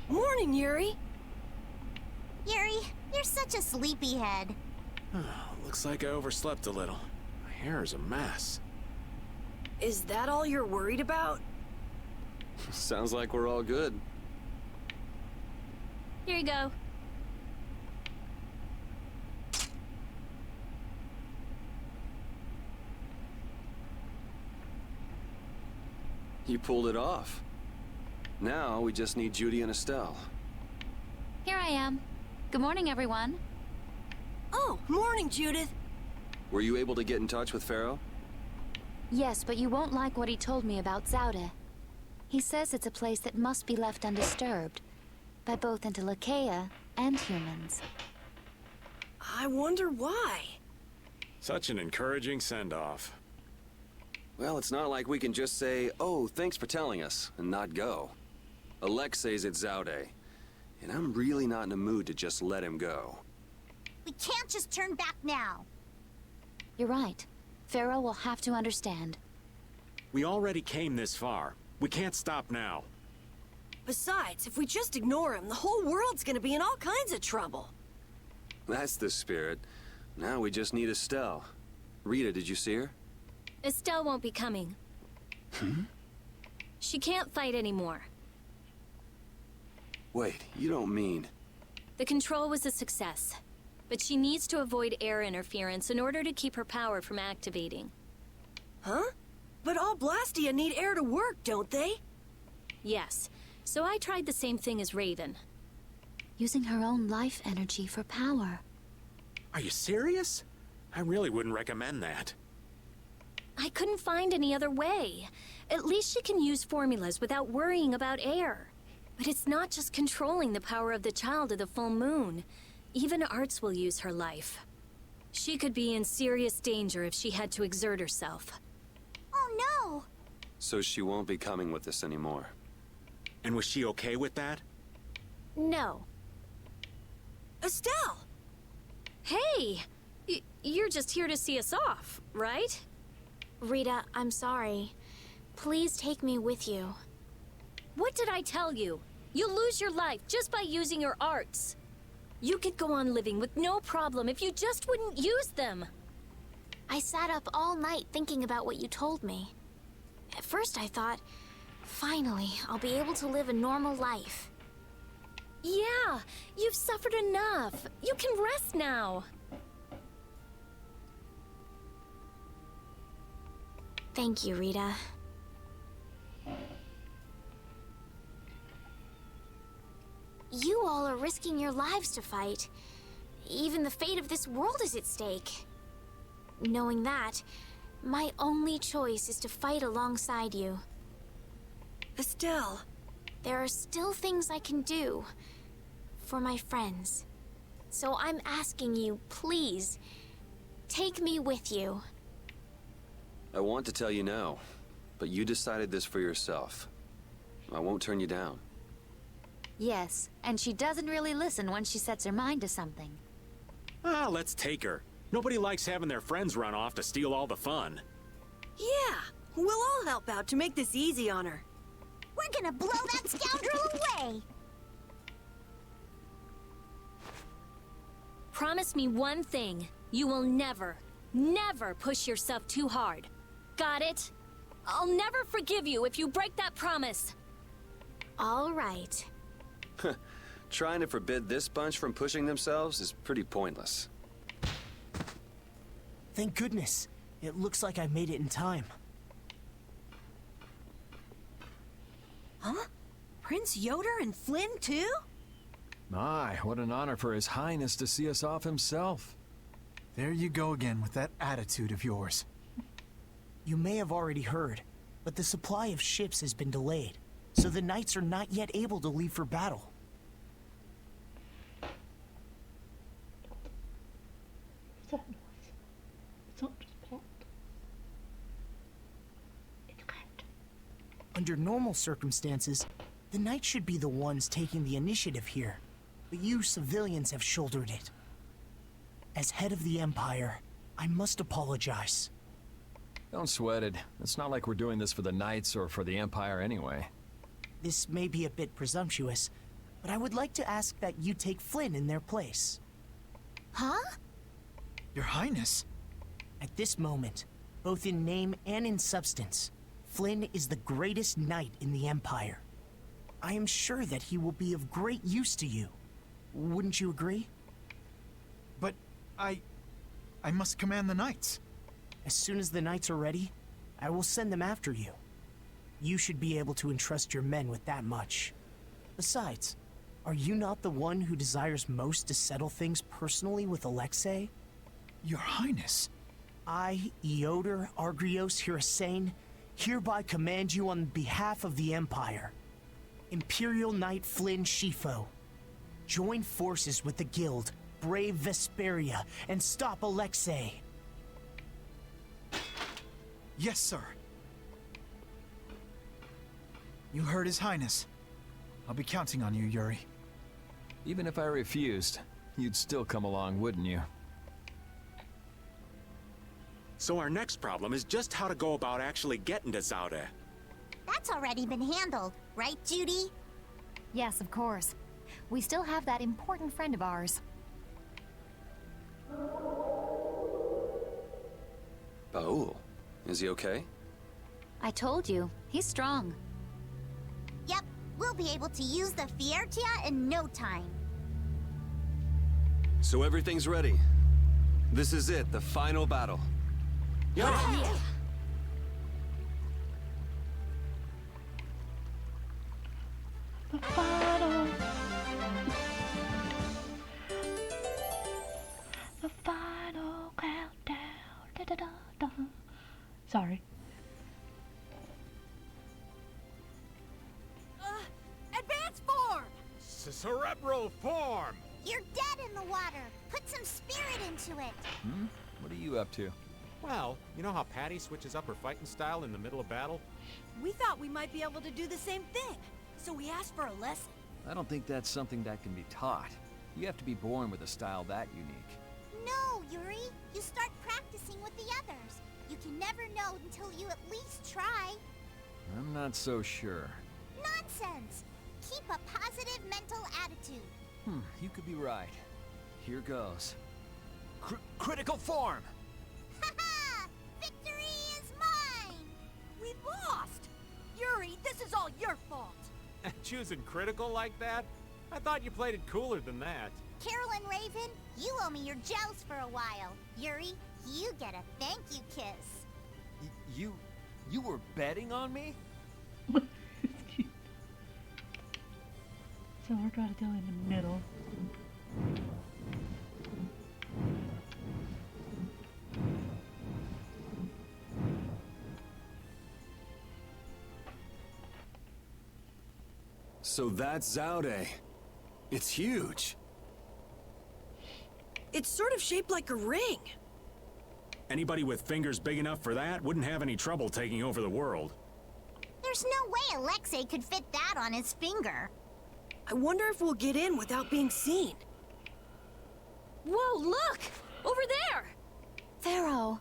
Morning, Yuri. Yuri, you're such a sleepyhead. Looks like I overslept a little. My hair is a mess. Is that all you're worried about? Sounds like we're all good. Here you go. You pulled it off. Now we just need Judy and Estelle. Here I am. Good morning, everyone. Oh, morning, Judith. Were you able to get in touch with Pharaoh? Yes, but you won't like what he told me about Zaude. He says it's a place that must be left undisturbed by both Interleuchea and humans. I wonder why. Such an encouraging send-off. Well, it's not like we can just say, "Oh, thanks for telling us," and not go. Alex says it's Zaude, and I'm really not in a mood to just let him go. We can't just turn back now. You're right. Pharaoh will have to understand. We already came this far. We can't stop now. Besides, if we just ignore him, the whole world's gonna be in all kinds of trouble. That's the spirit. Now we just need Estelle. Rita, did you see her? Estelle won't be coming. She can't fight anymore. Wait, you don't mean... The control was a success, but she needs to avoid air interference in order to keep her power from activating. Huh? But all Blastia need air to work, don't they? Yes, so I tried the same thing as Raven. Using her own life energy for power. Are you serious? I really wouldn't recommend that. I couldn't find any other way. At least she can use formulas without worrying about air. But it's not just controlling the power of the child of the full moon. Even Arts will use her life. She could be in serious danger if she had to exert herself. Oh no! So she won't be coming with us anymore. And was she okay with that? No. Estelle! Hey! You're just here to see us off, right? Rita, I'm sorry. Please take me with you. What did I tell you? You'll lose your life just by using your arts. You could go on living with no problem if you just wouldn't use them. I sat up all night thinking about what you told me. At first I thought, finally, I'll be able to live a normal life. Yeah, you've suffered enough. You can rest now. Thank you, Rita. You all are risking your lives to fight. Even the fate of this world is at stake. Knowing that, my only choice is to fight alongside you. Estelle. There are still things I can do for my friends. So I'm asking you, please, take me with you. I want to tell you now, but you decided this for yourself. I won't turn you down. Yes, and she doesn't really listen when she sets her mind to something. Ah, let's take her. Nobody likes having their friends run off to steal all the fun. Yeah, we'll all help out to make this easy on her. We're gonna blow that scoundrel away! Promise me one thing. You will never, never push yourself too hard. Got it? I'll never forgive you if you break that promise. All right. Trying to forbid this bunch from pushing themselves is pretty pointless. Thank goodness. It looks like I made it in time. Huh? Prince Yoder and Flynn, too? My, what an honor for His Highness to see us off himself. There you go again with that attitude of yours. You may have already heard, but the supply of ships has been delayed, so the knights are not yet able to leave for battle. What's that noise? It's not just plot. It's cat. Under normal circumstances, the knights should be the ones taking the initiative here, but you civilians have shouldered it. As head of the Empire, I must apologize. Don't sweat it. It's not like we're doing this for the Knights or for the Empire anyway. This may be a bit presumptuous, but I would like to ask that you take Flynn in their place. Huh? Your Highness? At this moment, both in name and in substance, Flynn is the greatest knight in the Empire. I am sure that he will be of great use to you. Wouldn't you agree? But I must command the knights. As soon as the knights are ready, I will send them after you. You should be able to entrust your men with that much. Besides, are you not the one who desires most to settle things personally with Alexei? Your Highness. I, Eodor Argrios Hirusein, hereby command you on behalf of the Empire. Imperial Knight Flynn Shifo. Join forces with the Guild, brave Vesperia, and stop Alexei. Yes, sir. You heard His Highness. I'll be counting on you, Yuri. Even if I refused, you'd still come along, wouldn't you? So our next problem is just how to go about actually getting to Zaude. That's already been handled, right, Judy? Yes, of course. We still have that important friend of ours. Baul, is he okay? I told you, he's strong. Yep, we'll be able to use the Fiertia in no time. So everything's ready. This is it, the final battle. Yeah. The final. The final countdown. Da, da, da, da. Sorry. Advance form! Cerebral form! You're dead in the water. Put some spirit into it. What are you up to? Well, you know how Patty switches up her fighting style in the middle of battle? We thought we might be able to do the same thing, so we asked for a lesson. I don't think that's something that can be taught. You have to be born with a style that unique. No, Yuri. You start practicing with the others. You can never know until you at least try. I'm not so sure. Nonsense! Keep a positive mental attitude. You could be right. Here goes. Critical form! Haha! Victory is mine! We lost! Yuri, this is all your fault! Choosing critical like that? I thought you played it cooler than that. Carolyn Raven, you owe me your gels for a while. Yuri, you get a thank you kiss. You were betting on me? So we're gonna go in the middle. So that's Zaude. It's huge. It's sort of shaped like a ring. Anybody with fingers big enough for that wouldn't have any trouble taking over the world. There's no way Alexei could fit that on his finger. I wonder if we'll get in without being seen. Whoa, look! Over there! Pharaoh.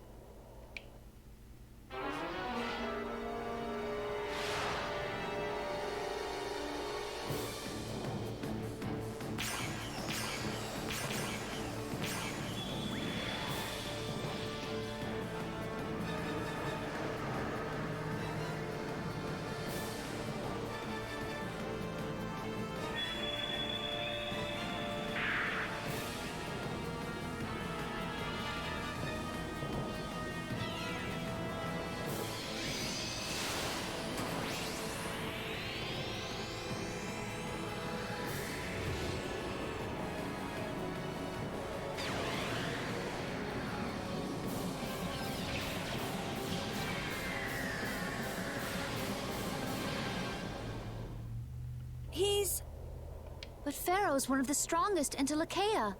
But Pharaoh's one of the strongest in Telekea.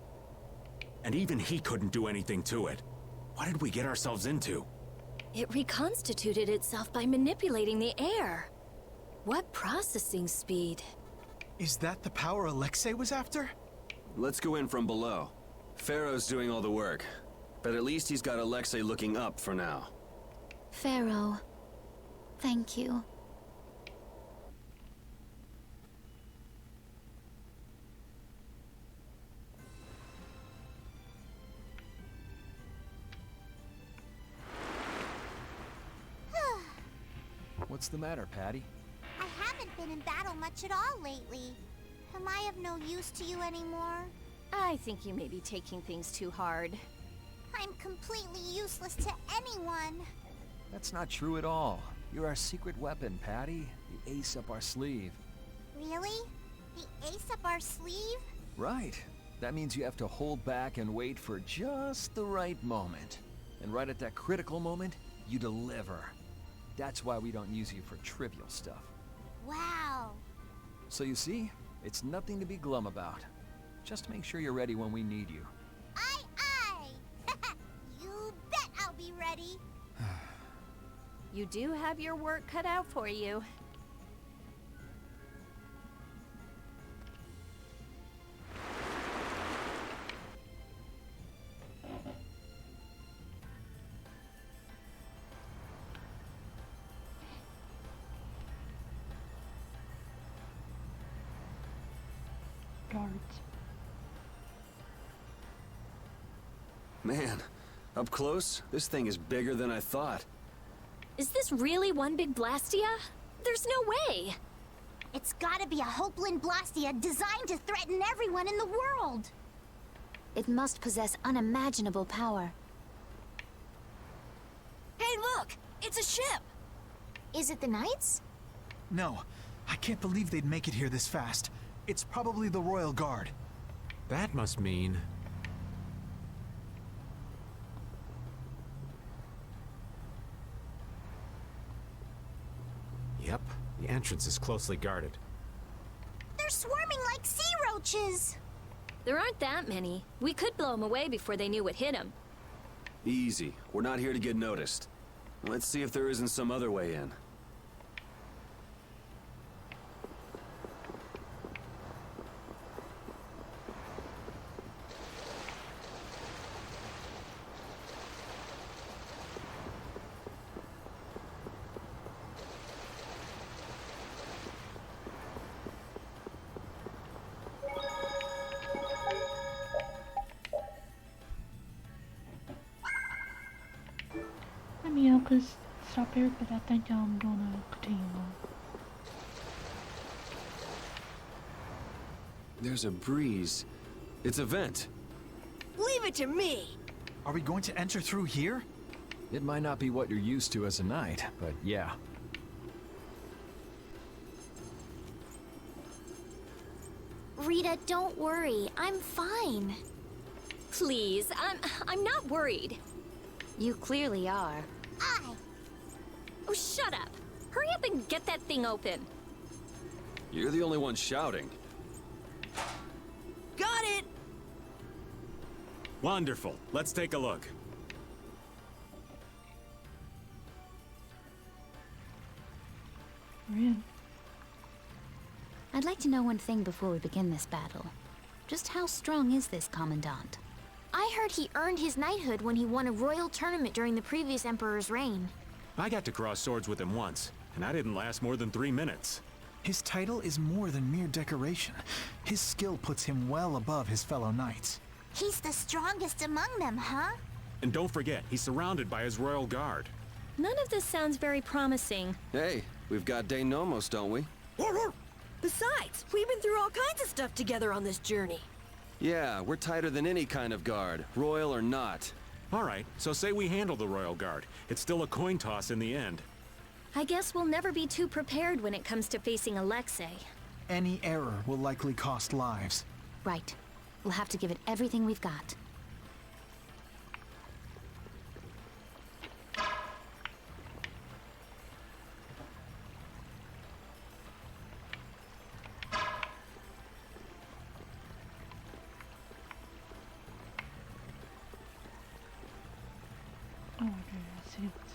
And even he couldn't do anything to it. What did we get ourselves into? It reconstituted itself by manipulating the air. What processing speed? Is that the power Alexei was after? Let's go in from below. Pharaoh's doing all the work, but at least he's got Alexei looking up for now. Pharaoh, thank you. What's the matter, Patty? I haven't been in battle much at all lately. Am I of no use to you anymore? I think you may be taking things too hard. I'm completely useless to anyone. That's not true at all. You're our secret weapon, Patty. The ace up our sleeve. Really? The ace up our sleeve? Right. That means you have to hold back and wait for just the right moment. And right at that critical moment, you deliver. That's why we don't use you for trivial stuff. Wow. So you see, it's nothing to be glum about. Just make sure you're ready when we need you. Aye, aye! You bet I'll be ready. You do have your work cut out for you. Guards. Man, up close, this thing is bigger than I thought. Is this really one big Blastia? There's no way! It's gotta be a Hopeland Blastia designed to threaten everyone in the world! It must possess unimaginable power. Hey, look! It's a ship! Is it the Knights? No, I can't believe they'd make it here this fast. It's probably the Royal Guard. That must mean... Yep, the entrance is closely guarded. They're swarming like sea roaches! There aren't that many. We could blow them away before they knew what hit them. Easy. We're not here to get noticed. Let's see if there isn't some other way in. I mean, I could stop here, but I think I'm gonna continue on. There's a breeze. It's a vent. Leave it to me! Are we going to enter through here? It might not be what you're used to as a knight, but yeah. Rita, don't worry. I'm fine. Please, I'm not worried. You clearly are. Oh, shut up! Hurry up and get that thing open. You're the only one shouting. Got it! Wonderful. Let's take a look. We're in. I'd like to know one thing before we begin this battle. Just how strong is this Commandant? I heard he earned his knighthood when he won a royal tournament during the previous emperor's reign. I got to cross swords with him once, and I didn't last more than 3 minutes. His title is more than mere decoration. His skill puts him well above his fellow knights. He's the strongest among them, huh? And don't forget, he's surrounded by his royal guard. None of this sounds very promising. Hey, we've got De Nomos, don't we? Besides, we've been through all kinds of stuff together on this journey. Yeah, we're tighter than any kind of guard, royal or not. All right, so say we handle the royal guard. It's still a coin toss in the end. I guess we'll never be too prepared when it comes to facing Alexei. Any error will likely cost lives. Right. We'll have to give it everything we've got. Oh, okay, I see what's...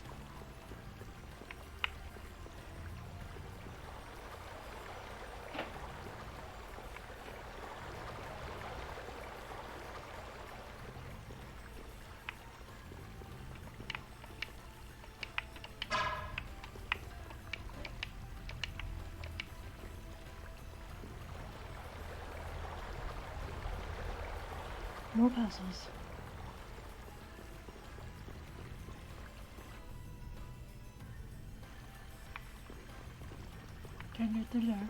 More puzzles. Can't get through there.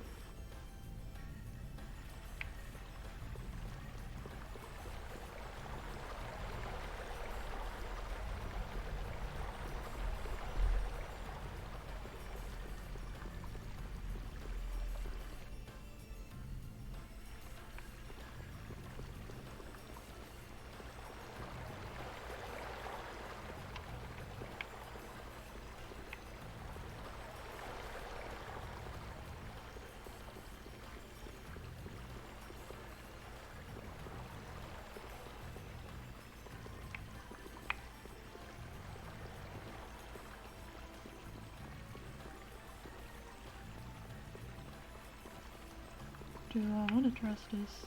Do I want to trust this?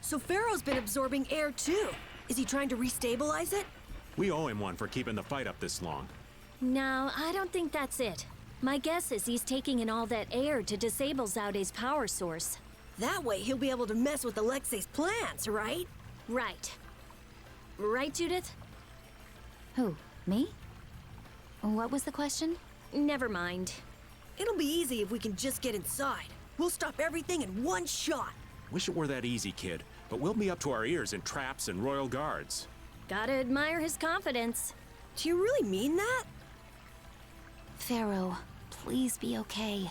So Pharaoh's been absorbing air too. Is he trying to restabilize it? We owe him one for keeping the fight up this long. No, I don't think that's it. My guess is he's taking in all that air to disable Zaude's power source. That way he'll be able to mess with Alexei's plans, right? Right. Right, Judith? Who? Me? What was the question? Never mind. It'll be easy if we can just get inside. We'll stop everything in one shot. Wish it were that easy, kid, but we'll be up to our ears in traps and royal guards. Gotta admire his confidence. Do you really mean that? Pharaoh, please be okay.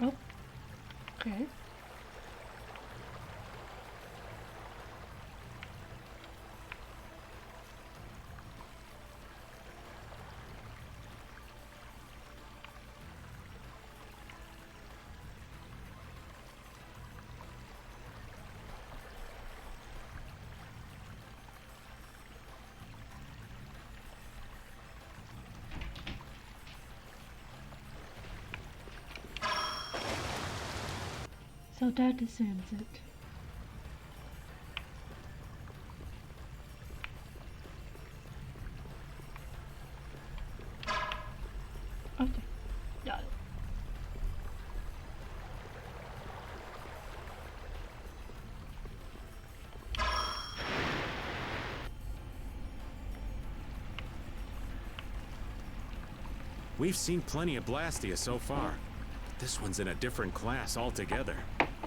Oh, okay. So that assumes it. Okay, got it. We've seen plenty of Blastia so far. This one's in a different class altogether.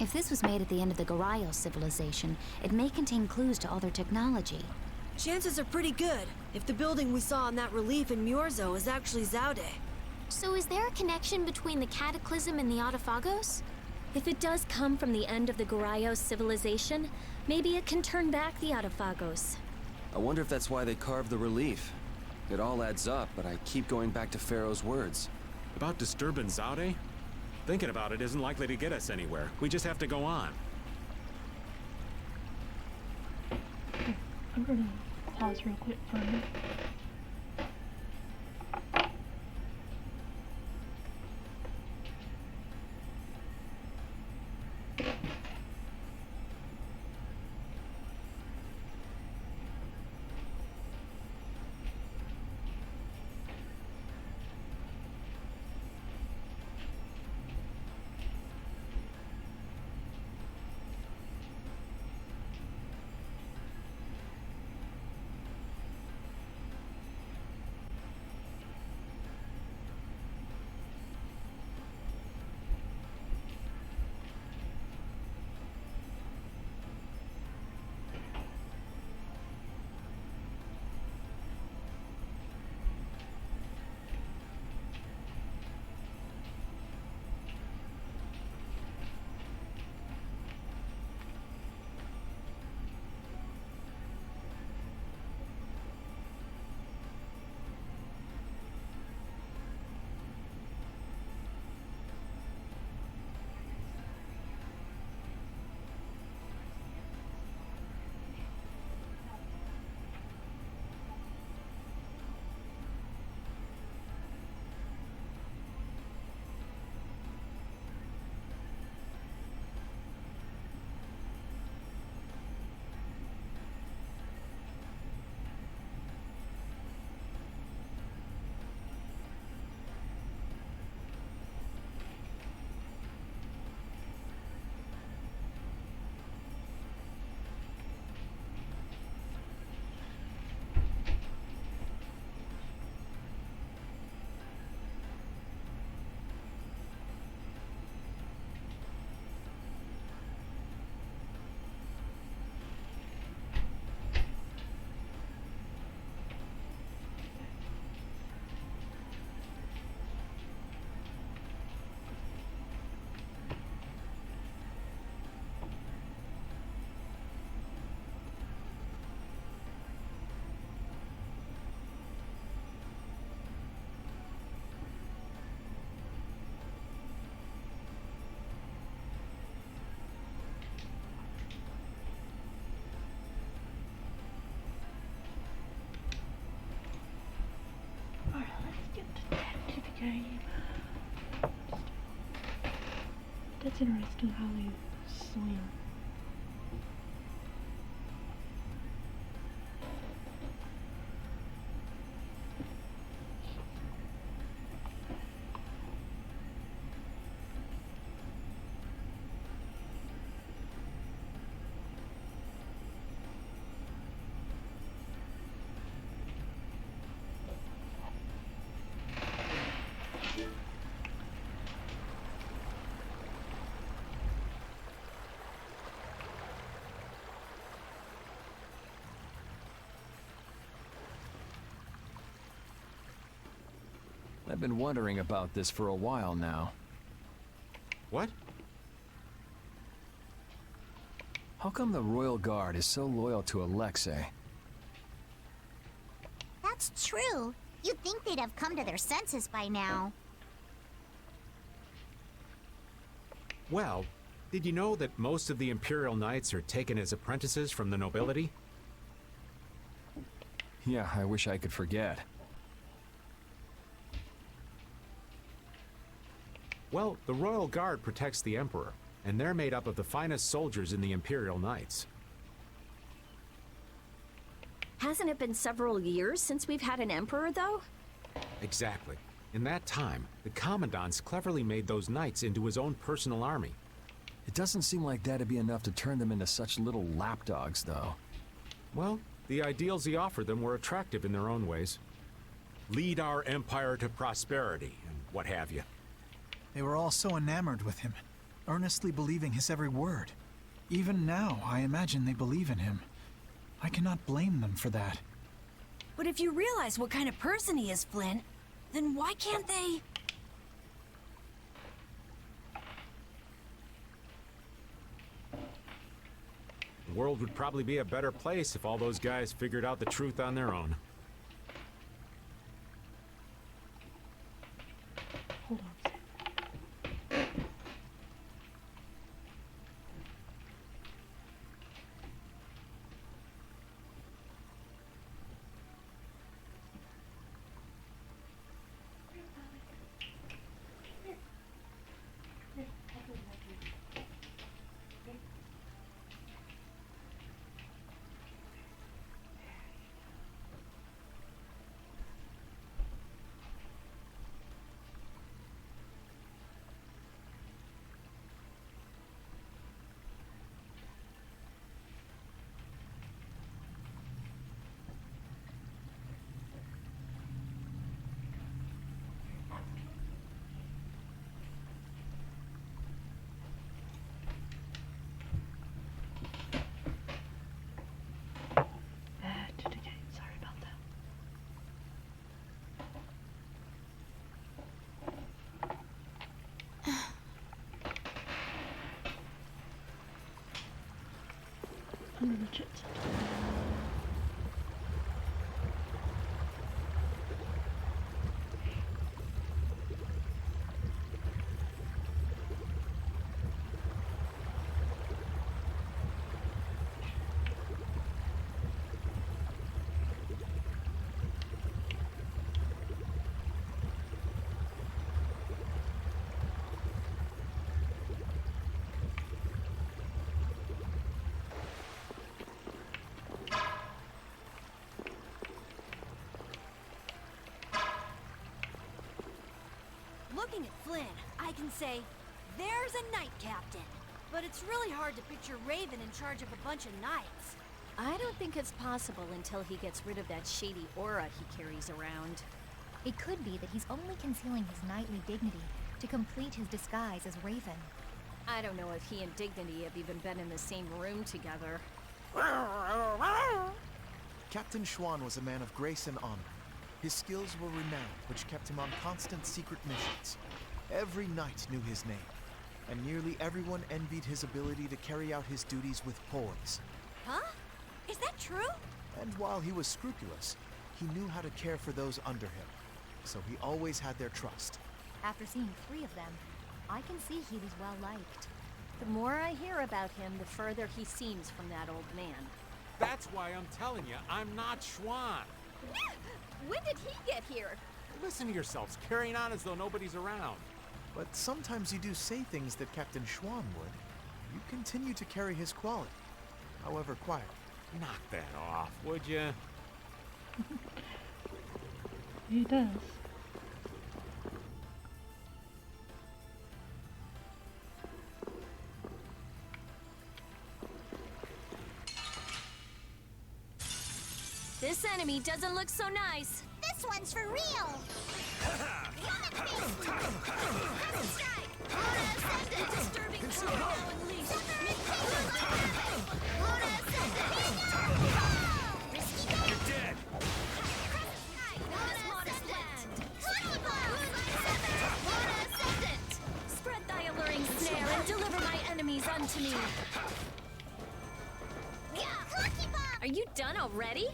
If this was made at the end of the Garayo civilization, it may contain clues to other technology. Chances are pretty good, if the building we saw in that relief in Murzo is actually Zaude. So is there a connection between the Cataclysm and the Autophagos? If it does come from the end of the Garayo civilization, maybe it can turn back the Autophagos. I wonder if that's why they carved the relief. It all adds up, but I keep going back to Pharaoh's words. About disturbing Zaude? Thinking about it isn't likely to get us anywhere. We just have to go on. Okay, I'm gonna pause real quick for a minute. game. That's interesting how they swim. I've been wondering about this for a while now. What? How come the Royal Guard is so loyal to Alexei? That's true. You'd think they'd have come to their senses by now. Well, did you know that most of the Imperial Knights are taken as apprentices from the nobility? Yeah, I wish I could forget. Well, the Royal Guard protects the Emperor, and they're made up of the finest soldiers in the Imperial Knights. Hasn't it been several years since we've had an emperor, though? Exactly. In that time, the Commandant's cleverly made those knights into his own personal army. It doesn't seem like that'd be enough to turn them into such little lapdogs, though. Well, the ideals he offered them were attractive in their own ways. Lead our empire to prosperity, and what have you. They were all so enamored with him, earnestly believing his every word. Even now, I imagine they believe in him. I cannot blame them for that. But if you realize what kind of person he is, Flynn, then why can't they... The world would probably be a better place if all those guys figured out the truth on their own. Hold on. Under the jet set. Looking at Flynn, I can say, there's a knight captain. But it's really hard to picture Raven in charge of a bunch of knights. I don't think it's possible until he gets rid of that shady aura he carries around. It could be that he's only concealing his knightly dignity to complete his disguise as Raven. I don't know if he and Dignity have even been in the same room together. Captain Schwan was a man of grace and honor. His skills were renowned, which kept him on constant secret missions. Every knight knew his name, and nearly everyone envied his ability to carry out his duties with poise. Huh? Is that true? And while he was scrupulous, he knew how to care for those under him, so he always had their trust. After seeing 3 of them, I can see he was well liked. The more I hear about him, the further he seems from that old man. That's why I'm telling you, I'm not Schwan. When did he get here? Listen to yourselves, carrying on as though nobody's around. But sometimes you do say things that Captain Schwann would. You continue to carry his quality, however quiet. Knock that off, would you? He does. This enemy doesn't look so nice. This one's for real. You're dead. Spread thy alluring snare and deliver my enemies unto me. Are you done already?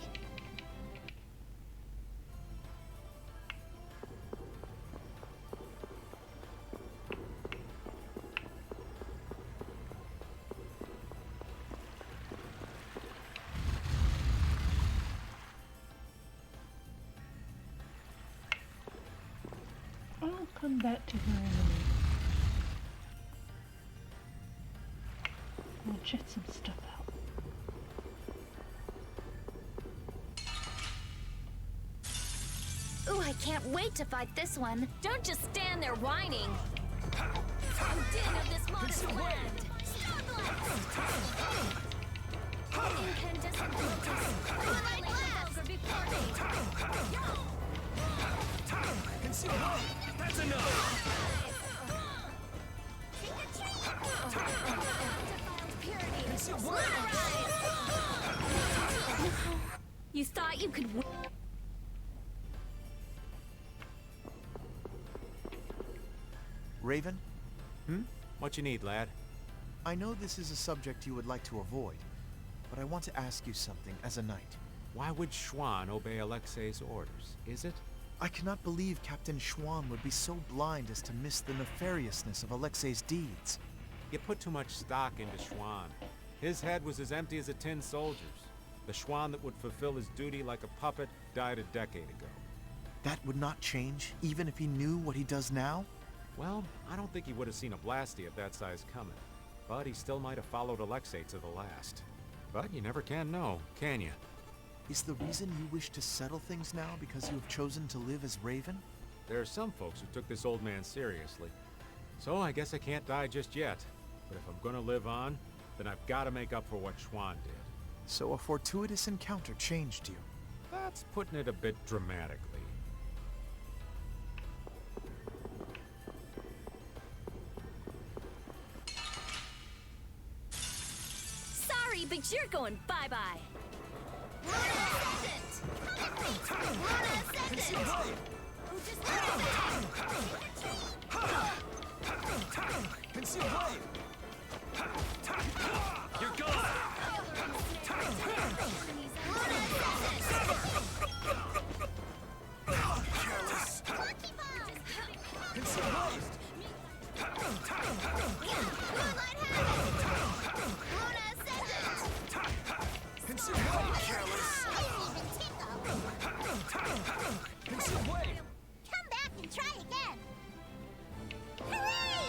I'll come back to her in a minute. We'll jet some stuff out. Ooh, I can't wait to fight this one. Don't just stand there whining. I'm din of this modest land. Incandescent lotus. Lay the vulgar before me. That's enough. You thought you could win? Raven? What you need, lad? I know this is a subject you would like to avoid, but I want to ask you something as a knight. Why would Schwann obey Alexei's orders? Is it? I cannot believe Captain Schwann would be so blind as to miss the nefariousness of Alexei's deeds. You put too much stock into Schwann. His head was as empty as a tin soldier's. The Schwann that would fulfill his duty like a puppet died a decade ago. That would not change, even if he knew what he does now? Well, I don't think he would have seen a Blasty of that size coming. But he still might have followed Alexei to the last. But you never can know, can you? Is the reason you wish to settle things now because you have chosen to live as Raven? There are some folks who took this old man seriously. So I guess I can't die just yet. But if I'm gonna live on, then I've got to make up for what Schwann did. So a fortuitous encounter changed you. That's putting it a bit dramatically. Sorry, but you're going bye-bye. You're gone. Come back and try again. Hooray!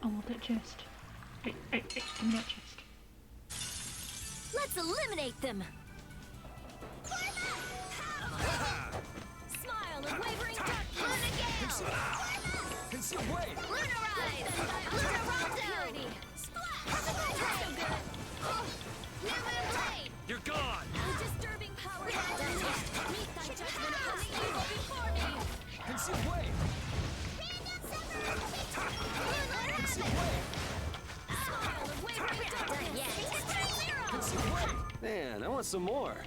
I want that chest. Hey, give me that chest. Let's eliminate them. Smile of wavering darkness. Conceal blade. Lunarize. Lunaraldo. You're gone. Disturbing power. Meet thy judgment upon the evil before me. Conceal blade. Smile of wavering darkness. Conceal blade. Man, I want some more.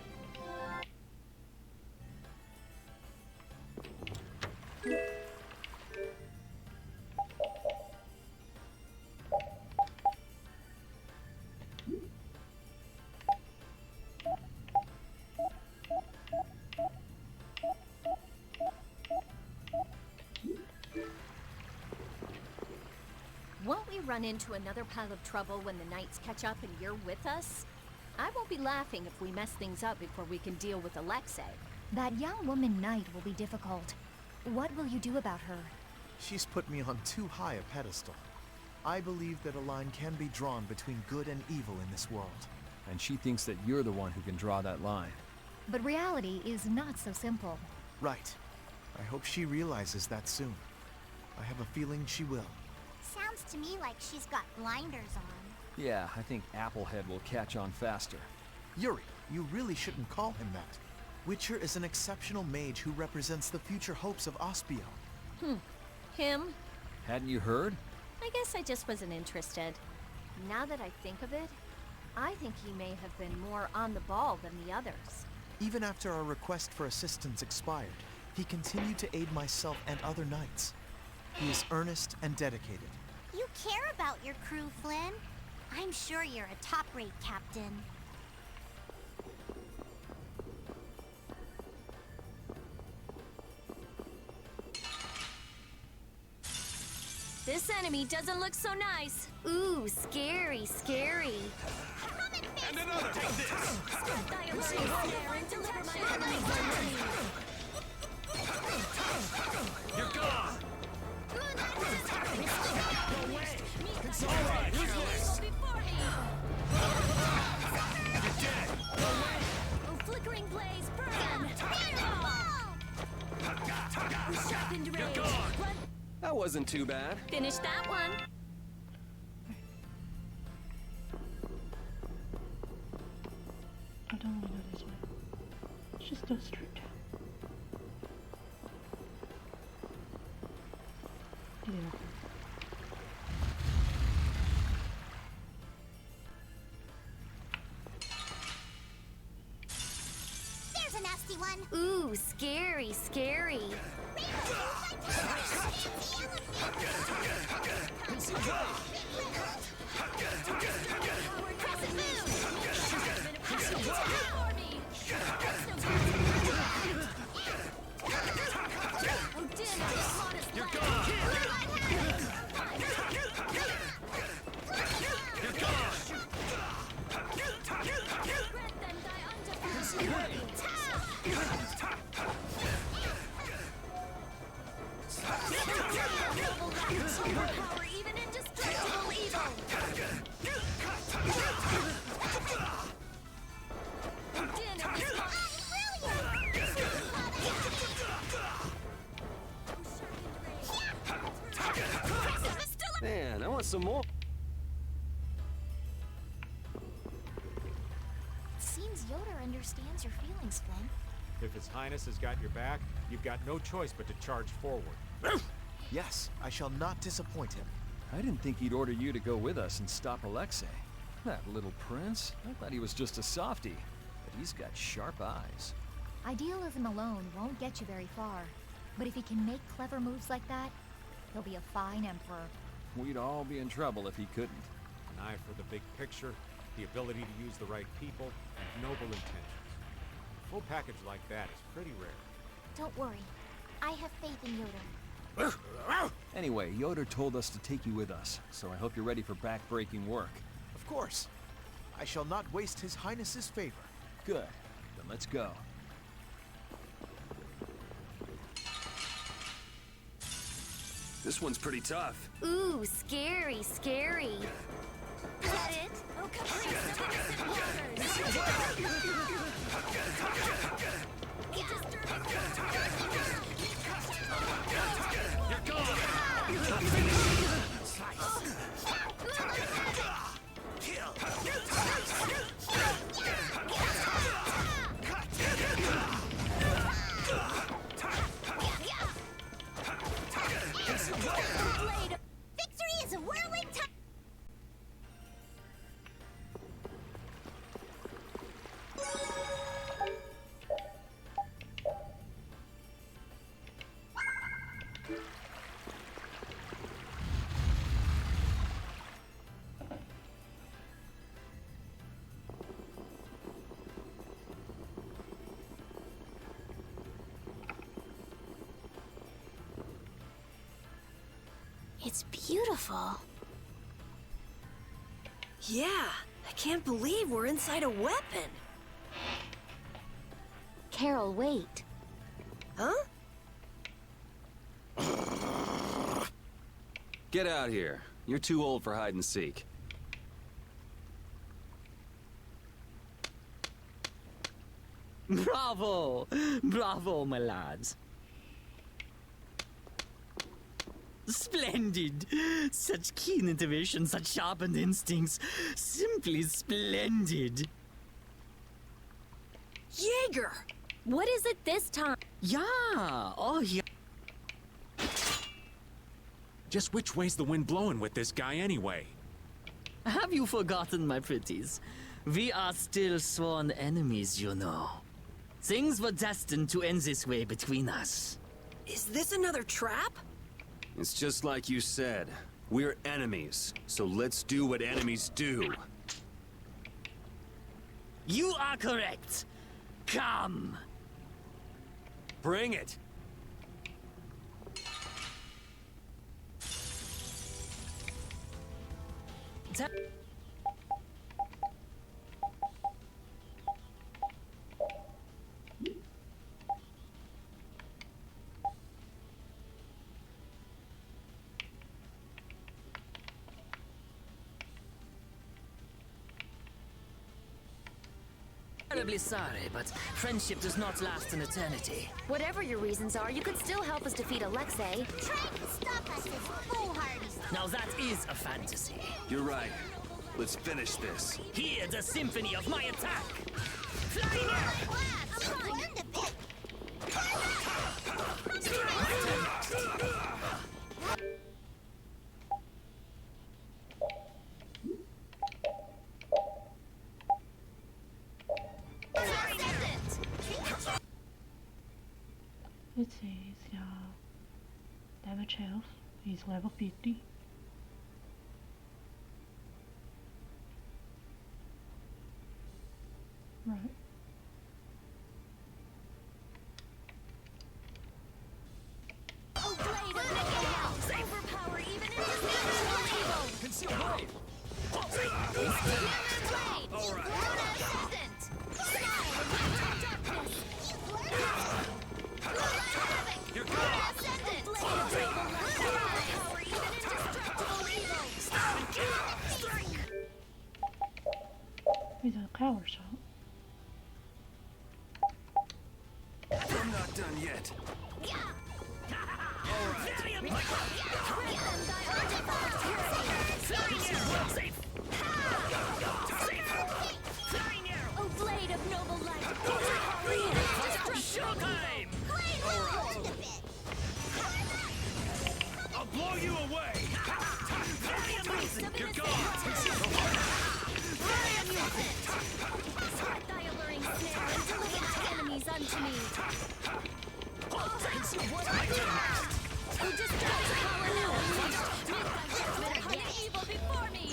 Won't we run into another pile of trouble when the knights catch up and you're with us? I won't be laughing if we mess things up before we can deal with Alexei. That young woman knight will be difficult. What will you do about her? She's put me on too high a pedestal. I believe that a line can be drawn between good and evil in this world. And she thinks that you're the one who can draw that line. But reality is not so simple. Right. I hope she realizes that soon. I have a feeling she will. Sounds to me like she's got blinders on. Yeah, I think Applehead will catch on faster. Yuri, you really shouldn't call him that. Witcher is an exceptional mage who represents the future hopes of Ospio. Him? Hadn't you heard? I guess I just wasn't interested. Now that I think of it, I think he may have been more on the ball than the others. Even after our request for assistance expired, he continued to aid myself and other knights. He is earnest and dedicated. You care about your crew, Flynn. I'm sure you're a top-rate captain. This enemy doesn't look so nice. Ooh, scary, scary. And another! Take this! You're gone! No way! It's all right, Alice! You're dead! Oh, flickering blaze, burn! Fireball! Sharpened You're rage. gone! Run. That wasn't too bad. Finish that one. I don't want to go this way. Let's just go straight down. Yeah. There's a nasty one. Ooh, scary, scary. You're gone! You're gone! Overpower even indestructible evil. Dinner is Man, I want some more. Seems Yoda understands your feelings, Flynn. If His Highness has got your back, you've got no choice but to charge forward. Yes, I shall not disappoint him. I didn't think he'd order you to go with us and stop Alexei. That little prince. I thought he was just a softie, but he's got sharp eyes. Idealism alone won't get you very far. But if he can make clever moves like that, he'll be a fine emperor. We'd all be in trouble if he couldn't. An eye for the big picture, the ability to use the right people, and noble intentions. A full package like that is pretty rare. Don't worry. I have faith in Yoda. Anyway, Yoder told us to take you with us, so I hope you're ready for back-breaking work. Of course. I shall not waste His Highness's favor. Good. Then let's go. This one's pretty tough. Ooh, scary, scary. Is that it? Oh, caprice of innocent You're gone! Victory is a whirling time. It's beautiful. Yeah, I can't believe we're inside a weapon. Carol, wait. Huh? Get out here. You're too old for hide and seek. Bravo! Bravo, my lads. Splendid! Such keen intuition, such sharpened instincts. Simply splendid. Jaeger! What is it this time? Yeah! Oh, yeah. Just which way's the wind blowing with this guy anyway? Have you forgotten, my pretties? We are still sworn enemies, you know. Things were destined to end this way between us. Is this another trap? It's just like you said. We're enemies, so let's do what enemies do. You are correct. Come. Bring it. Terribly sorry, but friendship does not last an eternity. Whatever your reasons are, you could still help us defeat Alexei. Trying to stop us is foolhardy. Now that is a fantasy. You're right. Let's finish this. Hear the symphony of my attack! Flying air! I've learned a bit. Let's see, he's got damage health. He's level 50. Right. Oh, blade of Nickel! Overpower even invisible evil! Conceal blade! Blade! All right. Luna Ascendant! Darkness! You're Luna Ascendant! Overpower even indestructible evil! Strike! He's a power shot. I'm not done yet. Oh, blade of noble light! Overpower even indestructible Showtime! I'll blow you away! Very amusing! You're gone! Very amusing! Spread thy alluring snare and deliver thy enemies unto me! Oh, destroy the power now! Make thy judgment upon the evil before me!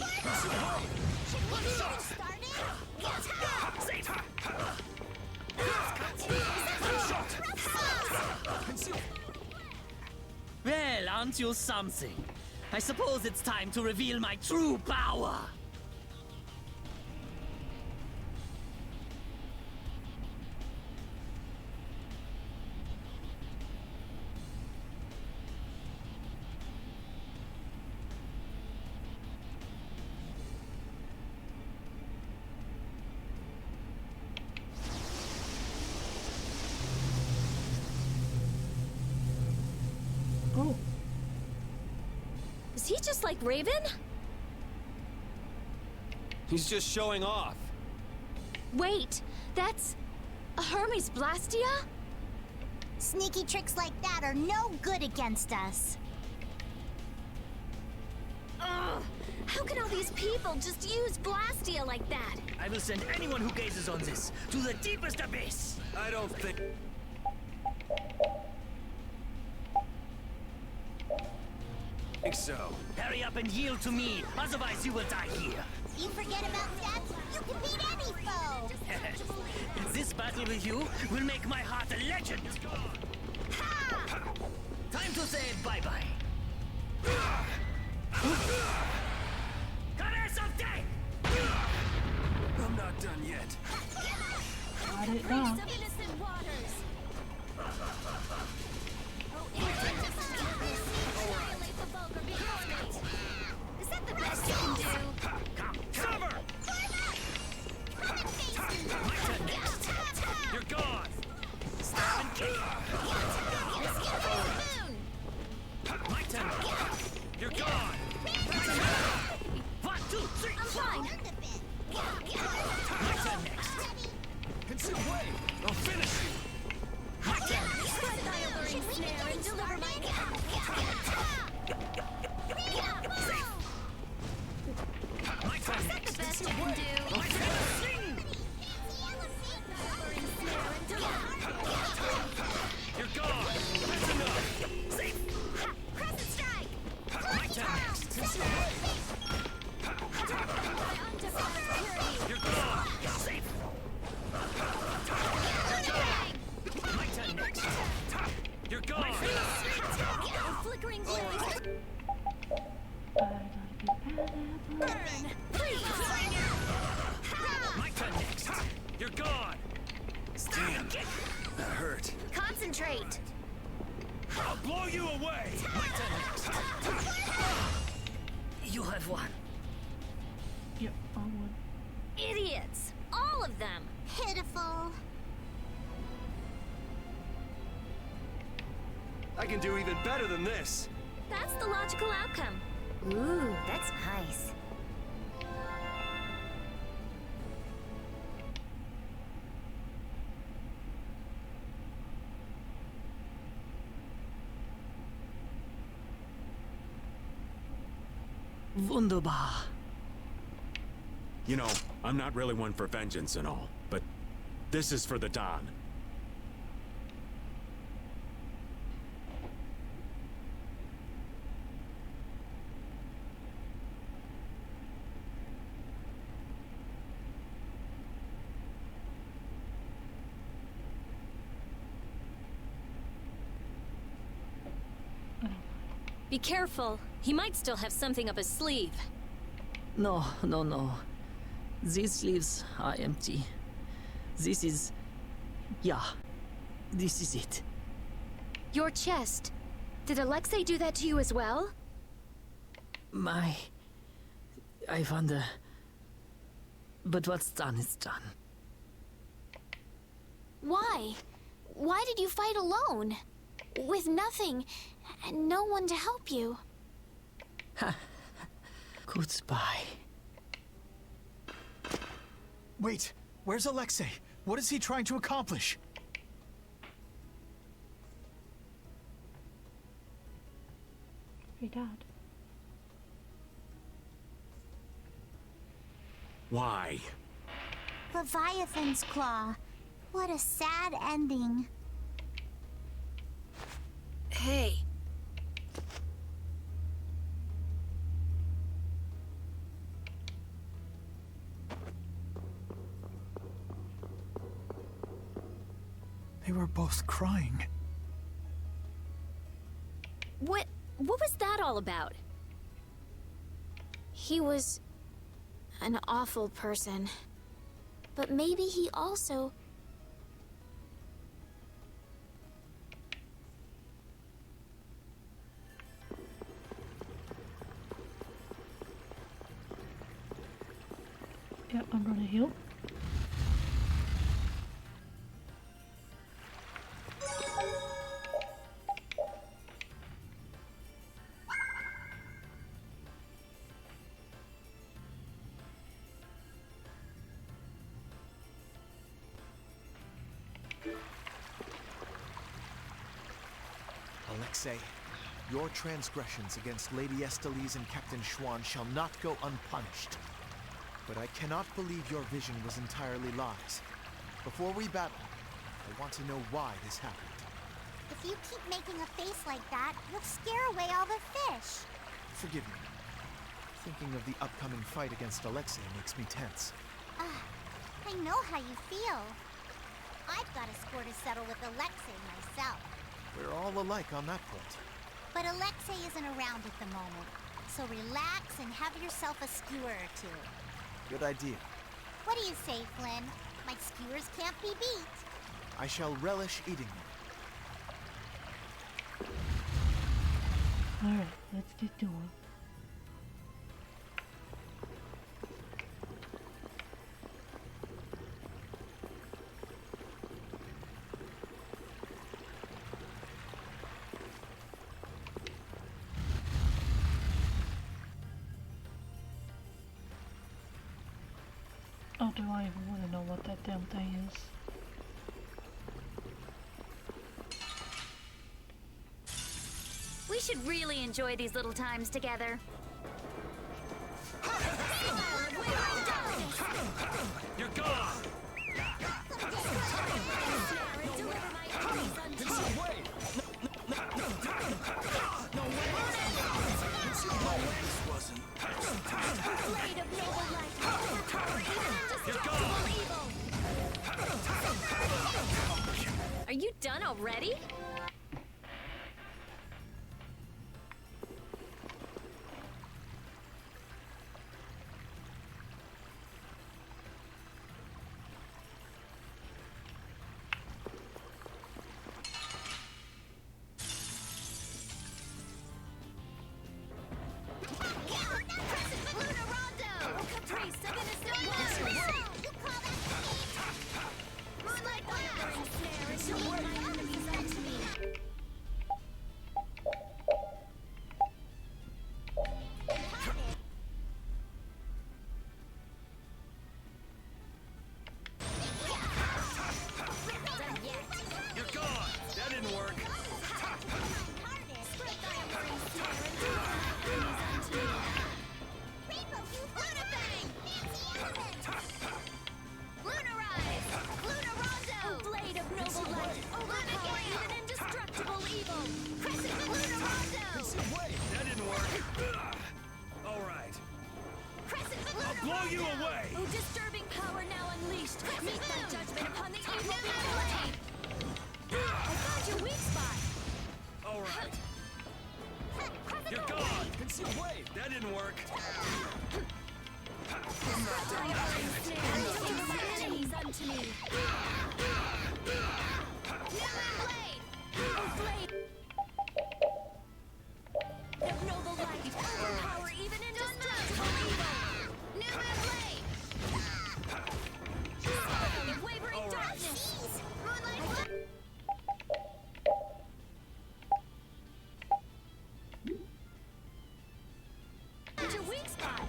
Should we get started? Well, aren't you something? I suppose it's time to reveal my true power. Oh. Is he just like Raven? He's just showing off. Wait, that's a Hermes Blastia? Sneaky tricks like that are no good against us. Ugh! How can all these people just use Blastia like that? I will send anyone who gazes on this to the deepest abyss. I don't think... think so. Hurry up and yield to me, otherwise you will die here. You forget about stats, you can beat any foe. This battle with you will make my heart a legend. Time to say bye-bye. Caress of death! I didn't die. Of innocent waters. Oh, innocent annihilate the vulgar before me. Is that the best you can do? Cover! My turn next. You're gone. Stop and kick. My turn. You're gone. My turn. 1, 2, 3. I'm fine. My turn next. Consume way. I'll finish you. My turn. Strike thy alluring snare and deliver my My turn Is that the best you can do? My turn. You're gone. That's enough. Safe. Crescent strike! My turn next. Consume way. You're gone. Safe. My turn next. You're gone. Flickering blaze. Burn! Please! My turn next. You're gone. Damn. That hurt. Concentrate. I'll blow you away. My turn next. You have won. Yep, I won. Idiots! All of them! Pitiful. I can do even better than this. That's the logical outcome. Ooh, that's nice. Wunderbar. You know, I'm not really one for vengeance and all, but this is for the Don. Be careful. He might still have something up his sleeve. No, no, no. These sleeves are empty. This is... yeah. This is it. Your chest. Did Alexei do that to you as well? I wonder... But what's done is done. Why? Why did you fight alone? With nothing, and no one to help you. Goodbye. Wait, where's Alexei? What is he trying to accomplish? He died. Why? Leviathan's Claw. What a sad ending. Hey. They were both crying. What was that all about? He was an awful person. But maybe he also... Yep, I'm gonna heal. Alexei, your transgressions against Lady Estellise and Captain Schwann shall not go unpunished. But I cannot believe your vision was entirely lies. Before we battle, I want to know why this happened. If you keep making a face like that, you'll scare away all the fish. Forgive me. Thinking of the upcoming fight against Alexei makes me tense. I know how you feel. I've got a score to settle with Alexei myself. We're all alike on that point. But Alexei isn't around at the moment. So relax and have yourself a skewer or two. Good idea. What do you say, Flynn? My skewers can't be beat. I shall relish eating them. Alright, let's get going. Oh, do I even want to know what that damn thing is? We should really enjoy these little times together. You're gone! Are you done already? Blow you away! Oh, disturbing power now unleashed! Meet thy judgment upon the evil blade! I found your weak spot! Alright. You're gone! Conceal blade! That didn't work! I'm not done yet. My enemies unto me! Blade! Oh, blade! Of noble light, overpower even indestructible evil! Newman blade! Smile of wavering darkness! Moonlight blade! It's your weak spot!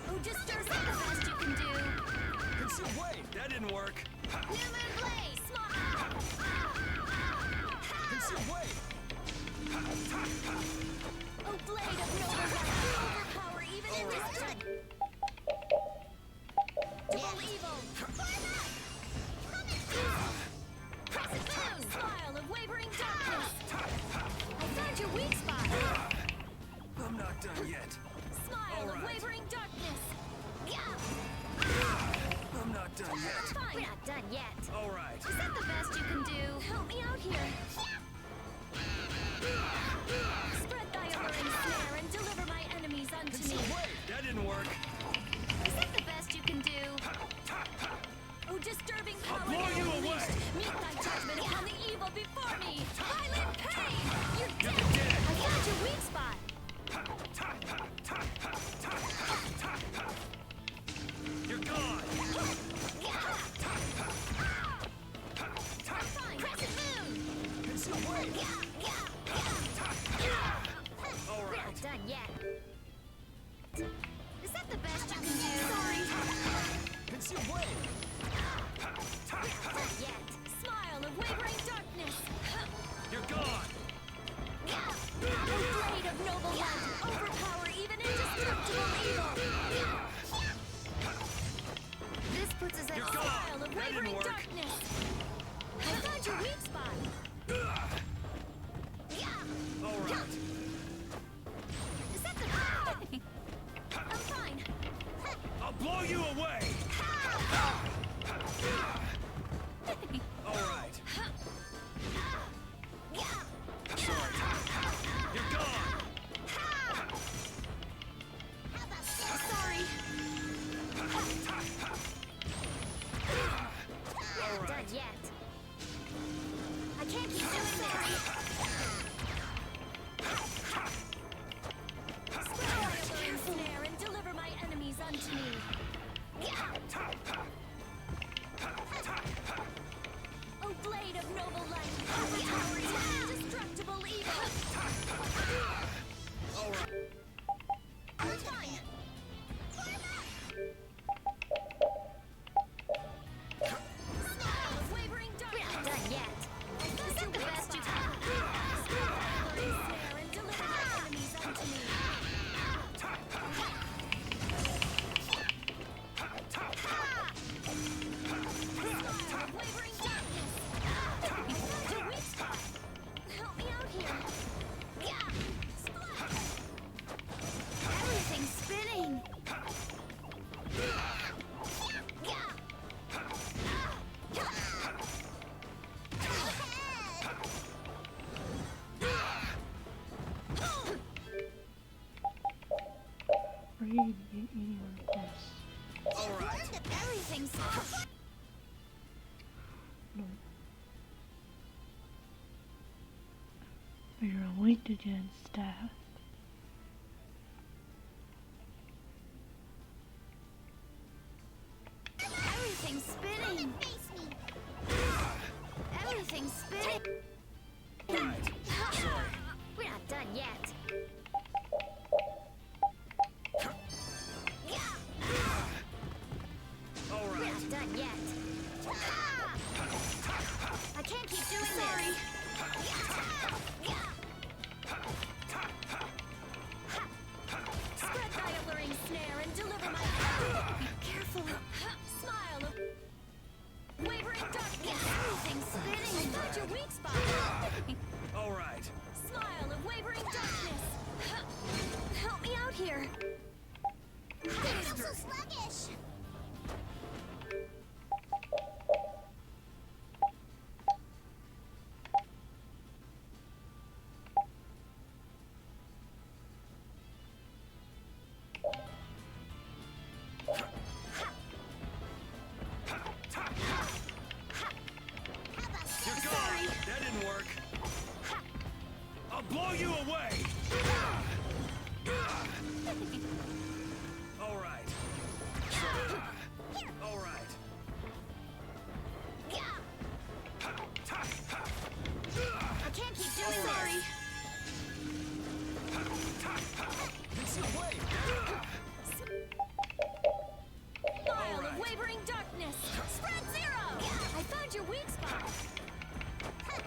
Oh, disturb the best you can do! Conceal blade! That didn't work! Newman blade! Smile! Conceal blade! Oh, blade of noble light, overpower even indestructible evil! Crescent moon! Smile of wavering darkness! I found your weak spot! I'm not done yet. Smile of wavering darkness! I'm not done yet. Fine! We're not done yet! Alright. Is that the best you can do? Help me out here! Spread thy alluring snare and deliver my enemies unto me! That didn't work. Is that the best you can do? Oh, disturbing power blow now you away. unleashed! Meet thy judgment upon the evil before me! Violent pain! You're dead! You're dead. I found your weak spot! You're gone. Fine! Crescent moon! Conceal blade. We're not done yet. Is that the best you can do? Sorry! Conceal blade. We're not done yet. Smile of wavering darkness! You're gone. Oh, blade of noble light, overpower even indestructible evil! This puts us at smile of wavering darkness! I found your weak spot! Alright. Is that the... I'm fine! I'll blow you away. Alright. Sorry. You're gone. Sorry! radiate anywhere close. All right. Everything's. No. You're weak against staff. Everything's spinning. Everything's spinning. Right. Sorry. We're not done yet. All We're right. not done yet. I can't keep doing this. Spread thy alluring snare and deliver my. Careful. Smile of wavering darkness. Everything's spinning. I found your weak spot. All right. Smile of wavering darkness. Help me out here. I'm so sluggish. You're gone. That didn't work. I'll blow you away. All right. All right. I can't keep doing this. It's your way. Smile of wavering darkness. Spread zero. I found your weak spot.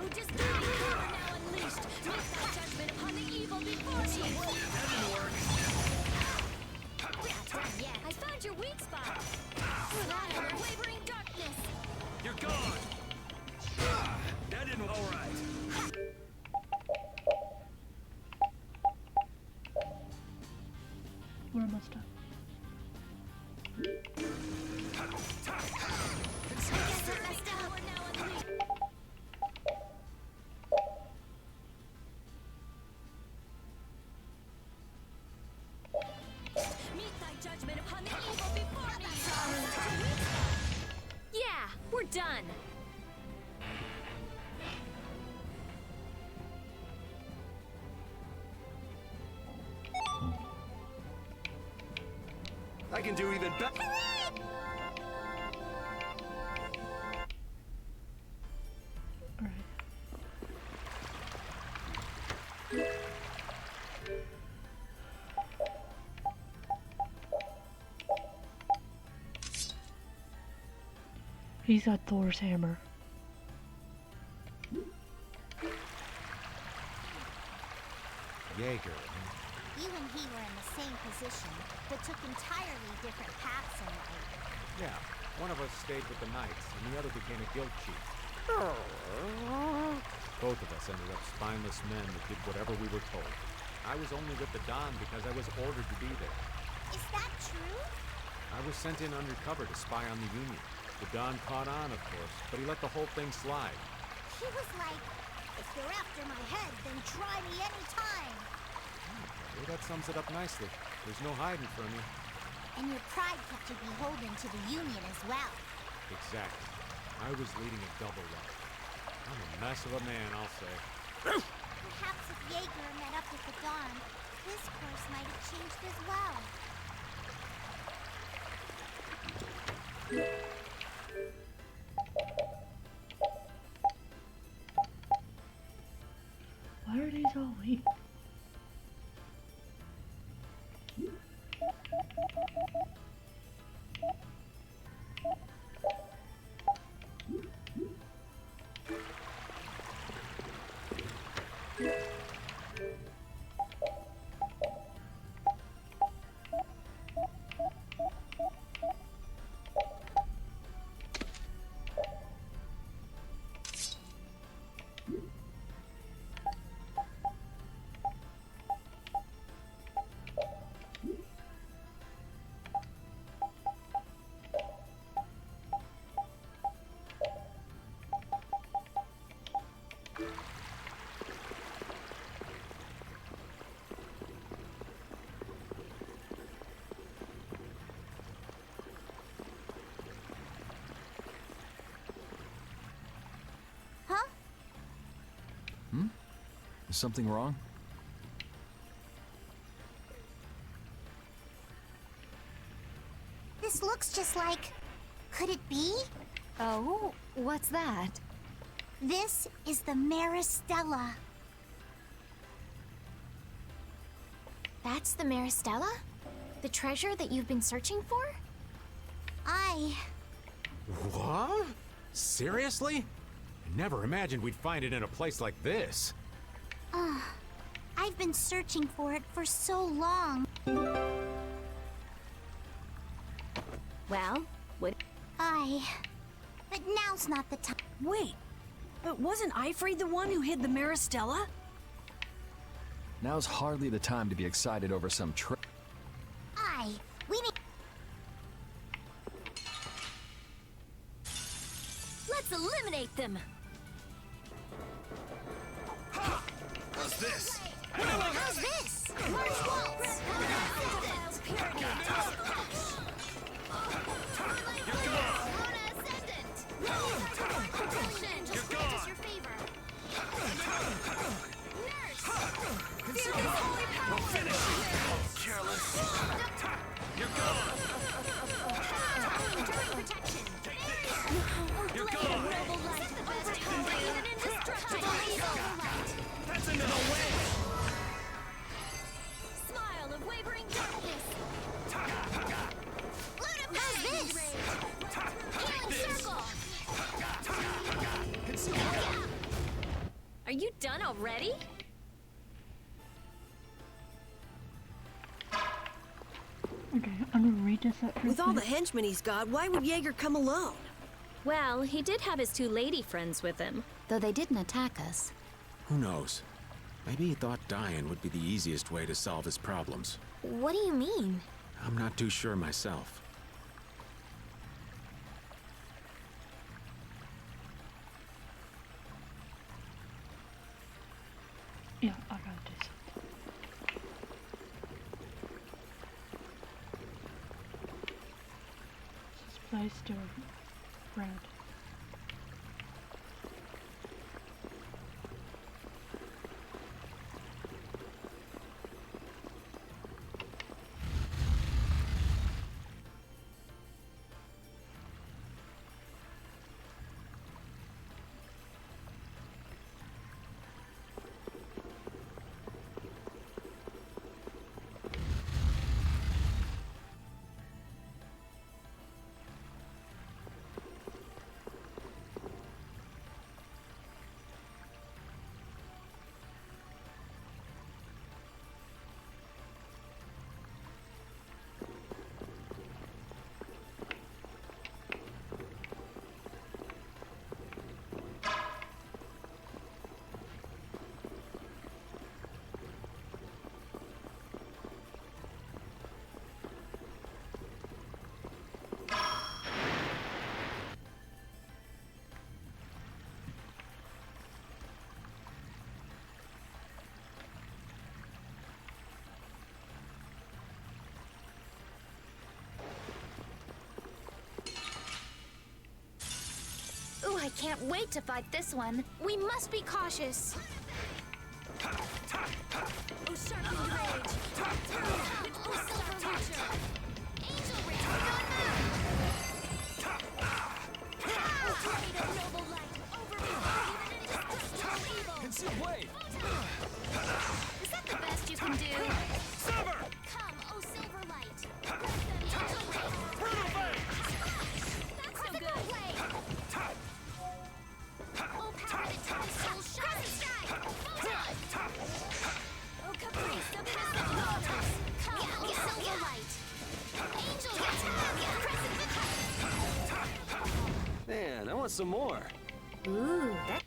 Oh, just give me power now unleashed. Make thy judgment upon the evil before me. That didn't work. We're not done yet. I found your weak spot. Smile of wavering darkness. You're gone. That didn't. All right. Where am I stuck? Meet thy judgment upon the evil before me. Yeah, we're done. I can do even better. He's got Thor's hammer. Jaeger. You and he were in the same position, but took entirely different paths in life. Yeah, one of us stayed with the Knights, and the other became a guild chief. Both of us ended up spineless men that did whatever we were told. I was only with the Don because I was ordered to be there. Is that true? I was sent in undercover to spy on the Union. The Don caught on, of course, but he let the whole thing slide. He was like, if you're after my head, then try me anytime. Well, that sums it up nicely. There's no hiding from you. And your pride kept you beholden to the Union as well. Exactly. I was leading a double life. I'm a mess of a man, I'll say. Perhaps if Jaeger met up with the Dawn, his course might have changed as well. Why are these all weak? Is something wrong? This looks just like... Could it be? Oh, what's that? This is the Maristella. That's the Maristella? The treasure that you've been searching for? What? Seriously? I never imagined we'd find it in a place like this. I've been searching for it for so long. Well, what? But now's not the time. Wait, but wasn't Ifrid the one who hid the Maristella? Now's hardly the time to be excited over some We need... Let's eliminate them! How's this? How's this? March waltz! Smile of wavering darkness! How's this? Healing circle! Are you done already? Okay, I'm gonna read this up. With all the henchmen he's got, why would Jaeger come alone? Well, he did have his 2 lady friends with him. Though they didn't attack us. Who knows? Maybe he thought dying would be the easiest way to solve his problems. What do you mean? I'm not too sure myself. Yeah, I got this. This place still red. Ooh, I can't wait to fight this one. We must be cautious. Oh, sharpened rage! Oh, silver watcher! Angel Ray, on Blade of noble light! Overpower even indestructible evil! Concealed blade! Is that the best you can do? Silver! Come, oh silver light! Brutal blade! That's so good! Oh power that ties soul shine! Oh, caprice of innocent waters! Come, oh silver light! Angel Ray! Man, I want some more. Ooh, that...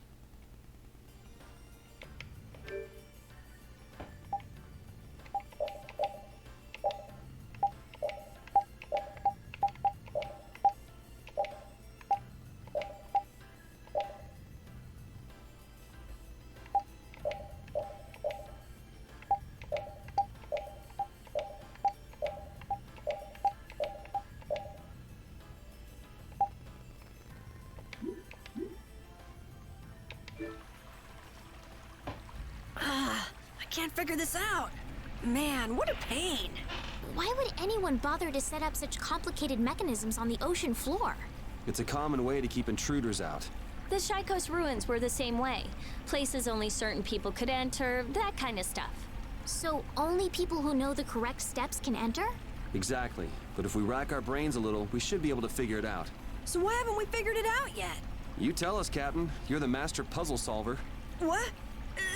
can't figure this out. Man, what a pain. Why would anyone bother to set up such complicated mechanisms on the ocean floor? It's a common way to keep intruders out. The Shikos ruins were the same way. Places only certain people could enter, that kind of stuff. So only people who know the correct steps can enter? Exactly. But if we rack our brains a little, we should be able to figure it out. So why haven't we figured it out yet? You tell us, Captain. You're the master puzzle solver. What?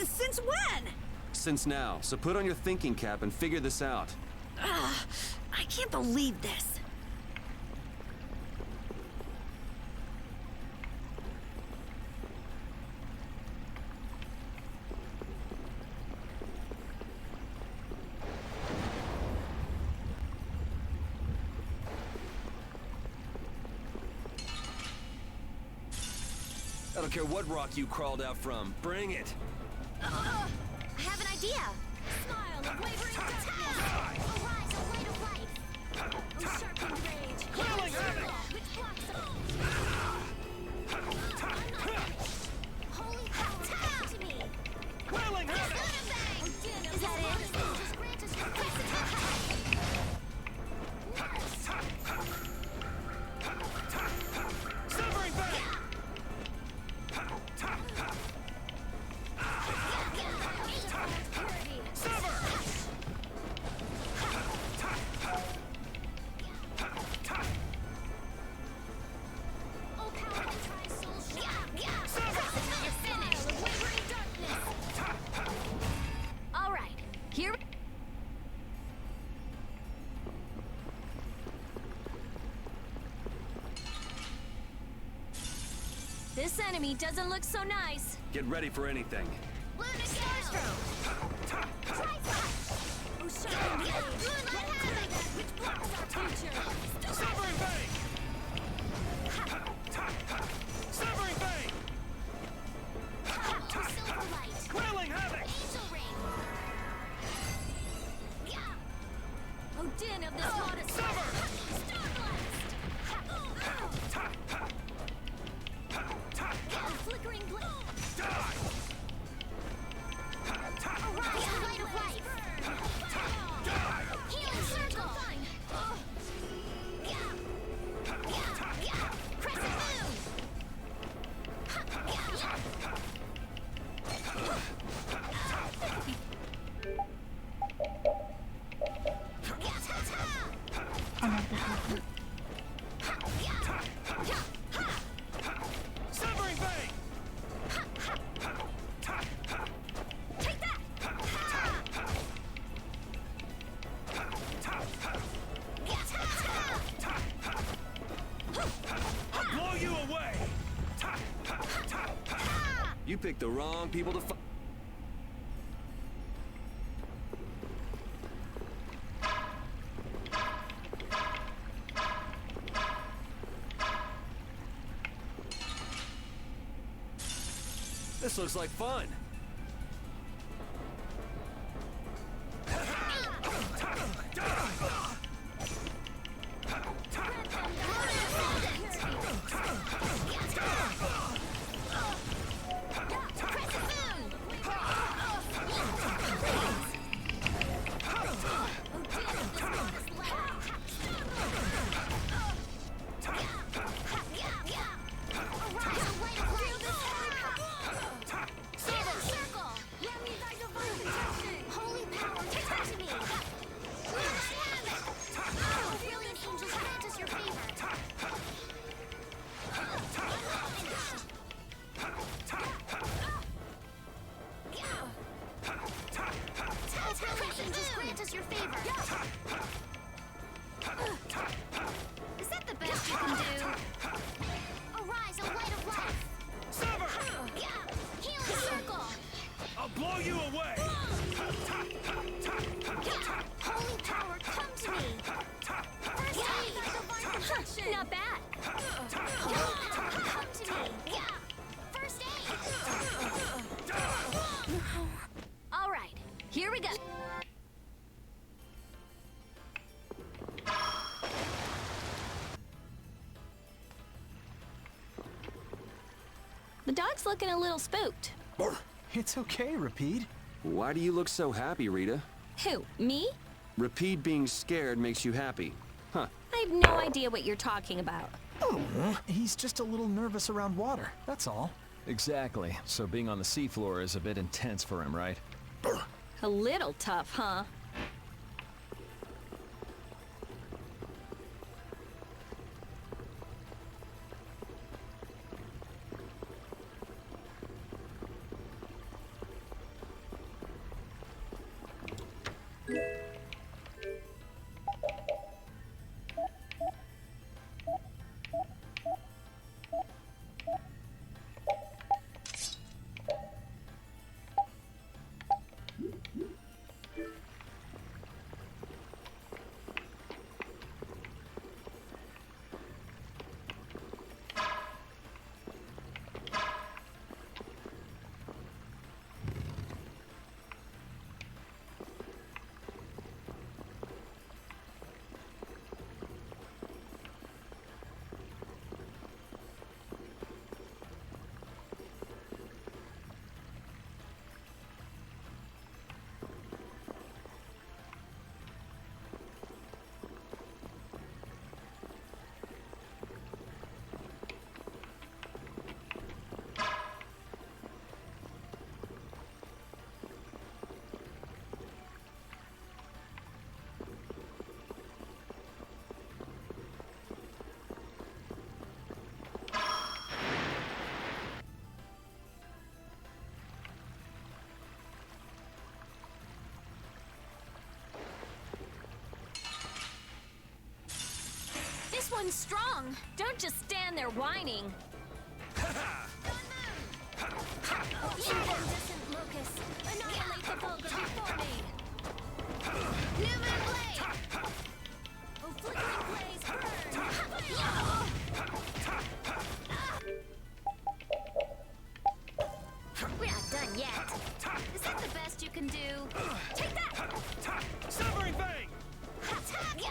Since when? Since now. So put on your thinking cap and figure this out. I can't believe this. I don't care what rock you crawled out from. Bring it. I have an idea. Smile of wavering darkness. Arise, a light of life. Oh, sharpened rage. Healing circle, which blocks holy power, come to me. Quelling havoc. Is that it? Just grant us your Severing Fang. All right, here. This enemy doesn't look so nice. Get ready for anything. Lunar Starstroke. Oh, sharpened rage. Moonlight havoc, which blocks our future. Severing Fang. Severing Fang. Oh, silver light. Quelling havoc. Angel ring. Oh, din of this hottest Flickering blade. Arise, a light of life. Healing circle. Crescent moon. Severing Fang. Take that. I'll blow you away. You picked the wrong people to fight. This looks like fun. Holy power, come to me. Oh, brilliant angels, grant us your favor. Oh, brilliant angels, grant us your favor. Is that the best you can do? Arise, a light of life. Sever. Healing circle. I'll blow you away. Holy power, come to me. First aid. Not bad. Holy power, come to me. First aid. All right, here we go. The dog's looking a little spooked. It's okay, Rapide. Why do you look so happy, Rita? Who, me? Repeat being scared makes you happy. Huh. I have no idea what you're talking about. He's just a little nervous around water, that's all. Exactly. So being on the seafloor is a bit intense for him, right? A little tough, huh? This one's strong. Don't just stand there whining. Incandescent locust, annihilate the vulgar before me. Lumen blade. Oh, flickering blaze, burn. We're not done yet. Is that the best you can do? Take that! Severing Fang! Yeah!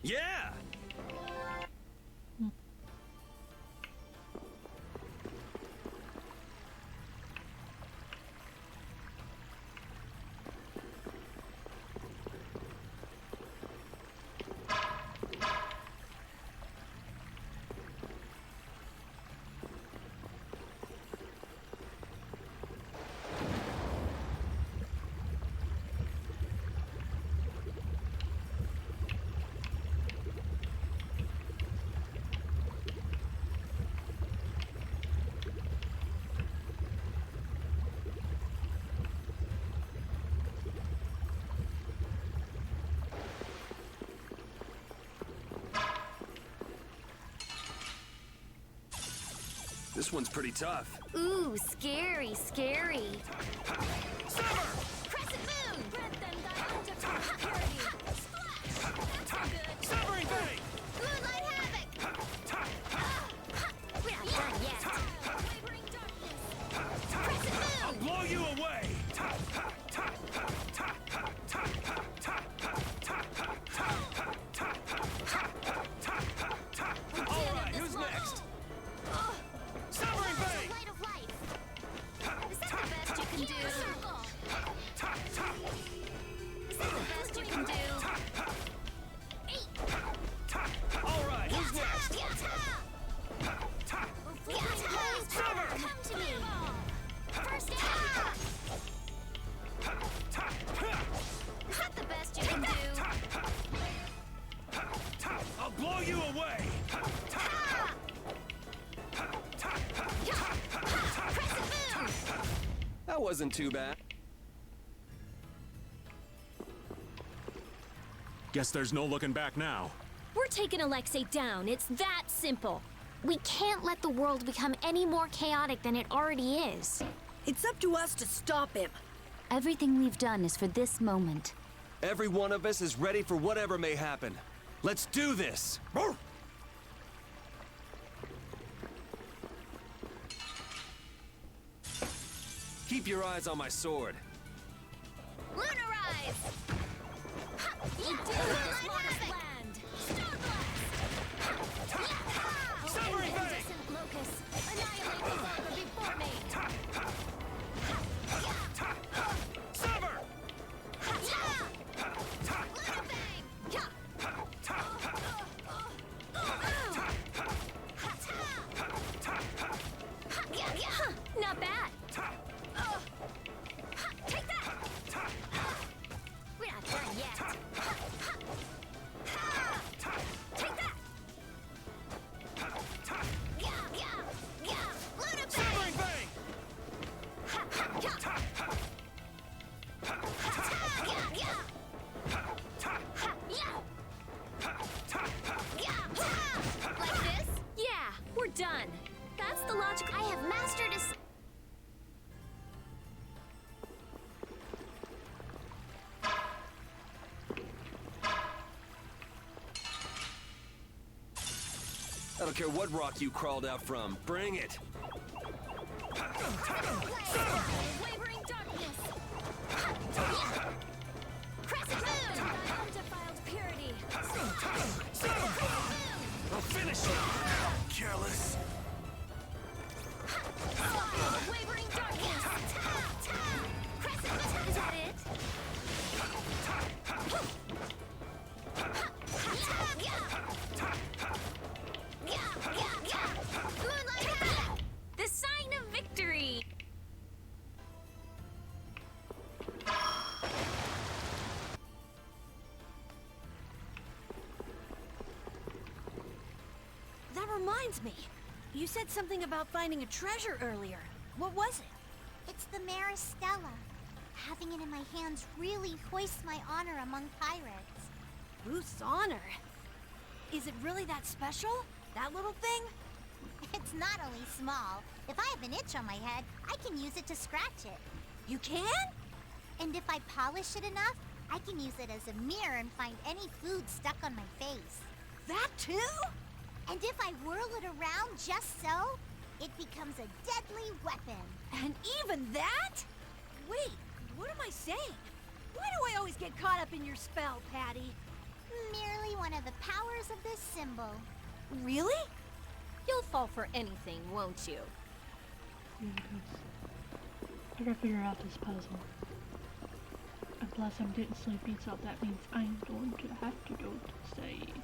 Yeah! This one's pretty tough. Ooh, scary, scary. Sever! Crescent moon! Grant them thy undefined purity. Splash! That's so good. Severing Fang! Moonlight havoc! We're not done yet. Wavering darkness. Crescent moon! I'll blow you away! All right, who's next? Severing Fang! Light of life. Is that the best you can do? Is that the best you can do? All right, who's next? Sever! Come to me! First aid! Is that the best you can do? I'll blow you away! That wasn't too bad. Guess there's no looking back now. We're taking Alexei down. It's that simple. We can't let the world become any more chaotic than it already is. It's up to us to stop him. Everything we've done is for this moment. Every one of us is ready for whatever may happen. Let's do this! Keep your eyes on my sword. Lunarize! Ha! You did this, Lotus Land! Starblast! Severing Blade! Incandescent locust! Annihilate the vulgar before me! Sever! Not bad! Take that! We're not done yet! Take that! Severing Bang! Like this? Yeah, we're done. That's the logical. I have mastered a... I don't care what rock you crawled out from. Bring it. Wavering darkness! Crescent moon! Thy undefiled purity. I'll finish you! Careless. Wavering darkness! Crescent moon! Is that it? Moonlight attack! The sign of victory. That reminds me. You said something about finding a treasure earlier. What was it? It's the Maristella. Having it in my hands really hoists my honor among pirates. Whose honor? Is it really that special? That little thing? It's not only small. If I have an itch on my head, I can use it to scratch it. You can? And if I polish it enough, I can use it as a mirror and find any food stuck on my face. That too? And if I whirl it around just so, it becomes a deadly weapon. And even that? Wait, what am I saying? Why do I always get caught up in your spell, Patty? Merely one of the powers of this symbol. Really? You'll fall for anything, won't you? Yeah, because I gotta figure out this puzzle. And plus, I'm getting sleepy, so that means I'm going to have to go to save.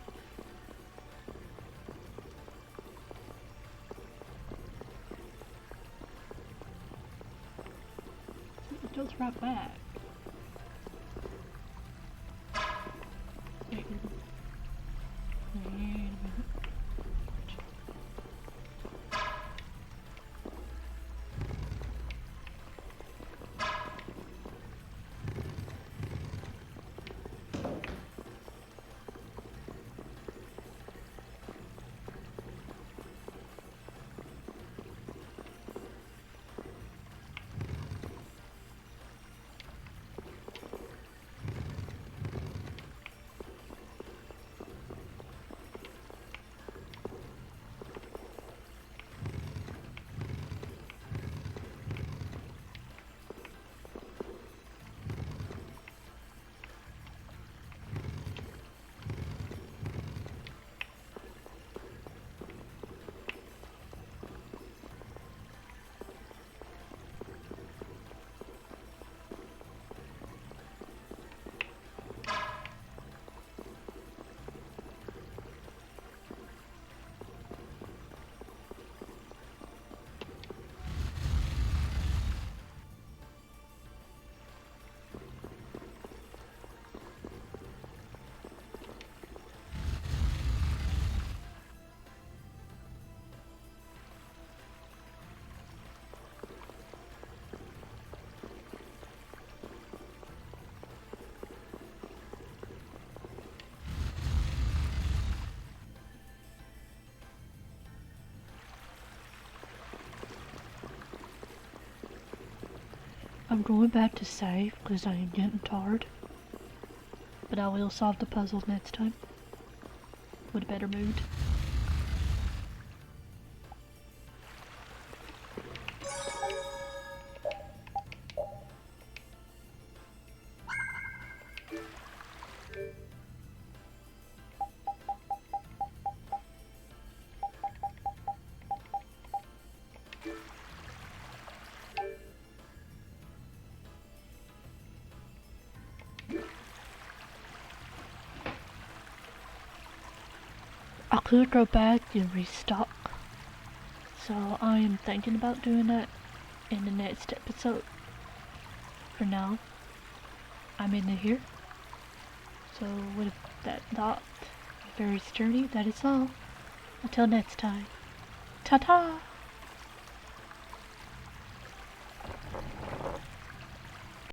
It goes right back. Wait a minute. Wait a minute. I'm going back to save because I am getting tired. But I will solve the puzzle next time. With a better mood. I could go back and restock. So I am thinking about doing that in the next episode. For now, I'm in here. So with that thought, Vesperia journey, that is all. Until next time, ta-ta!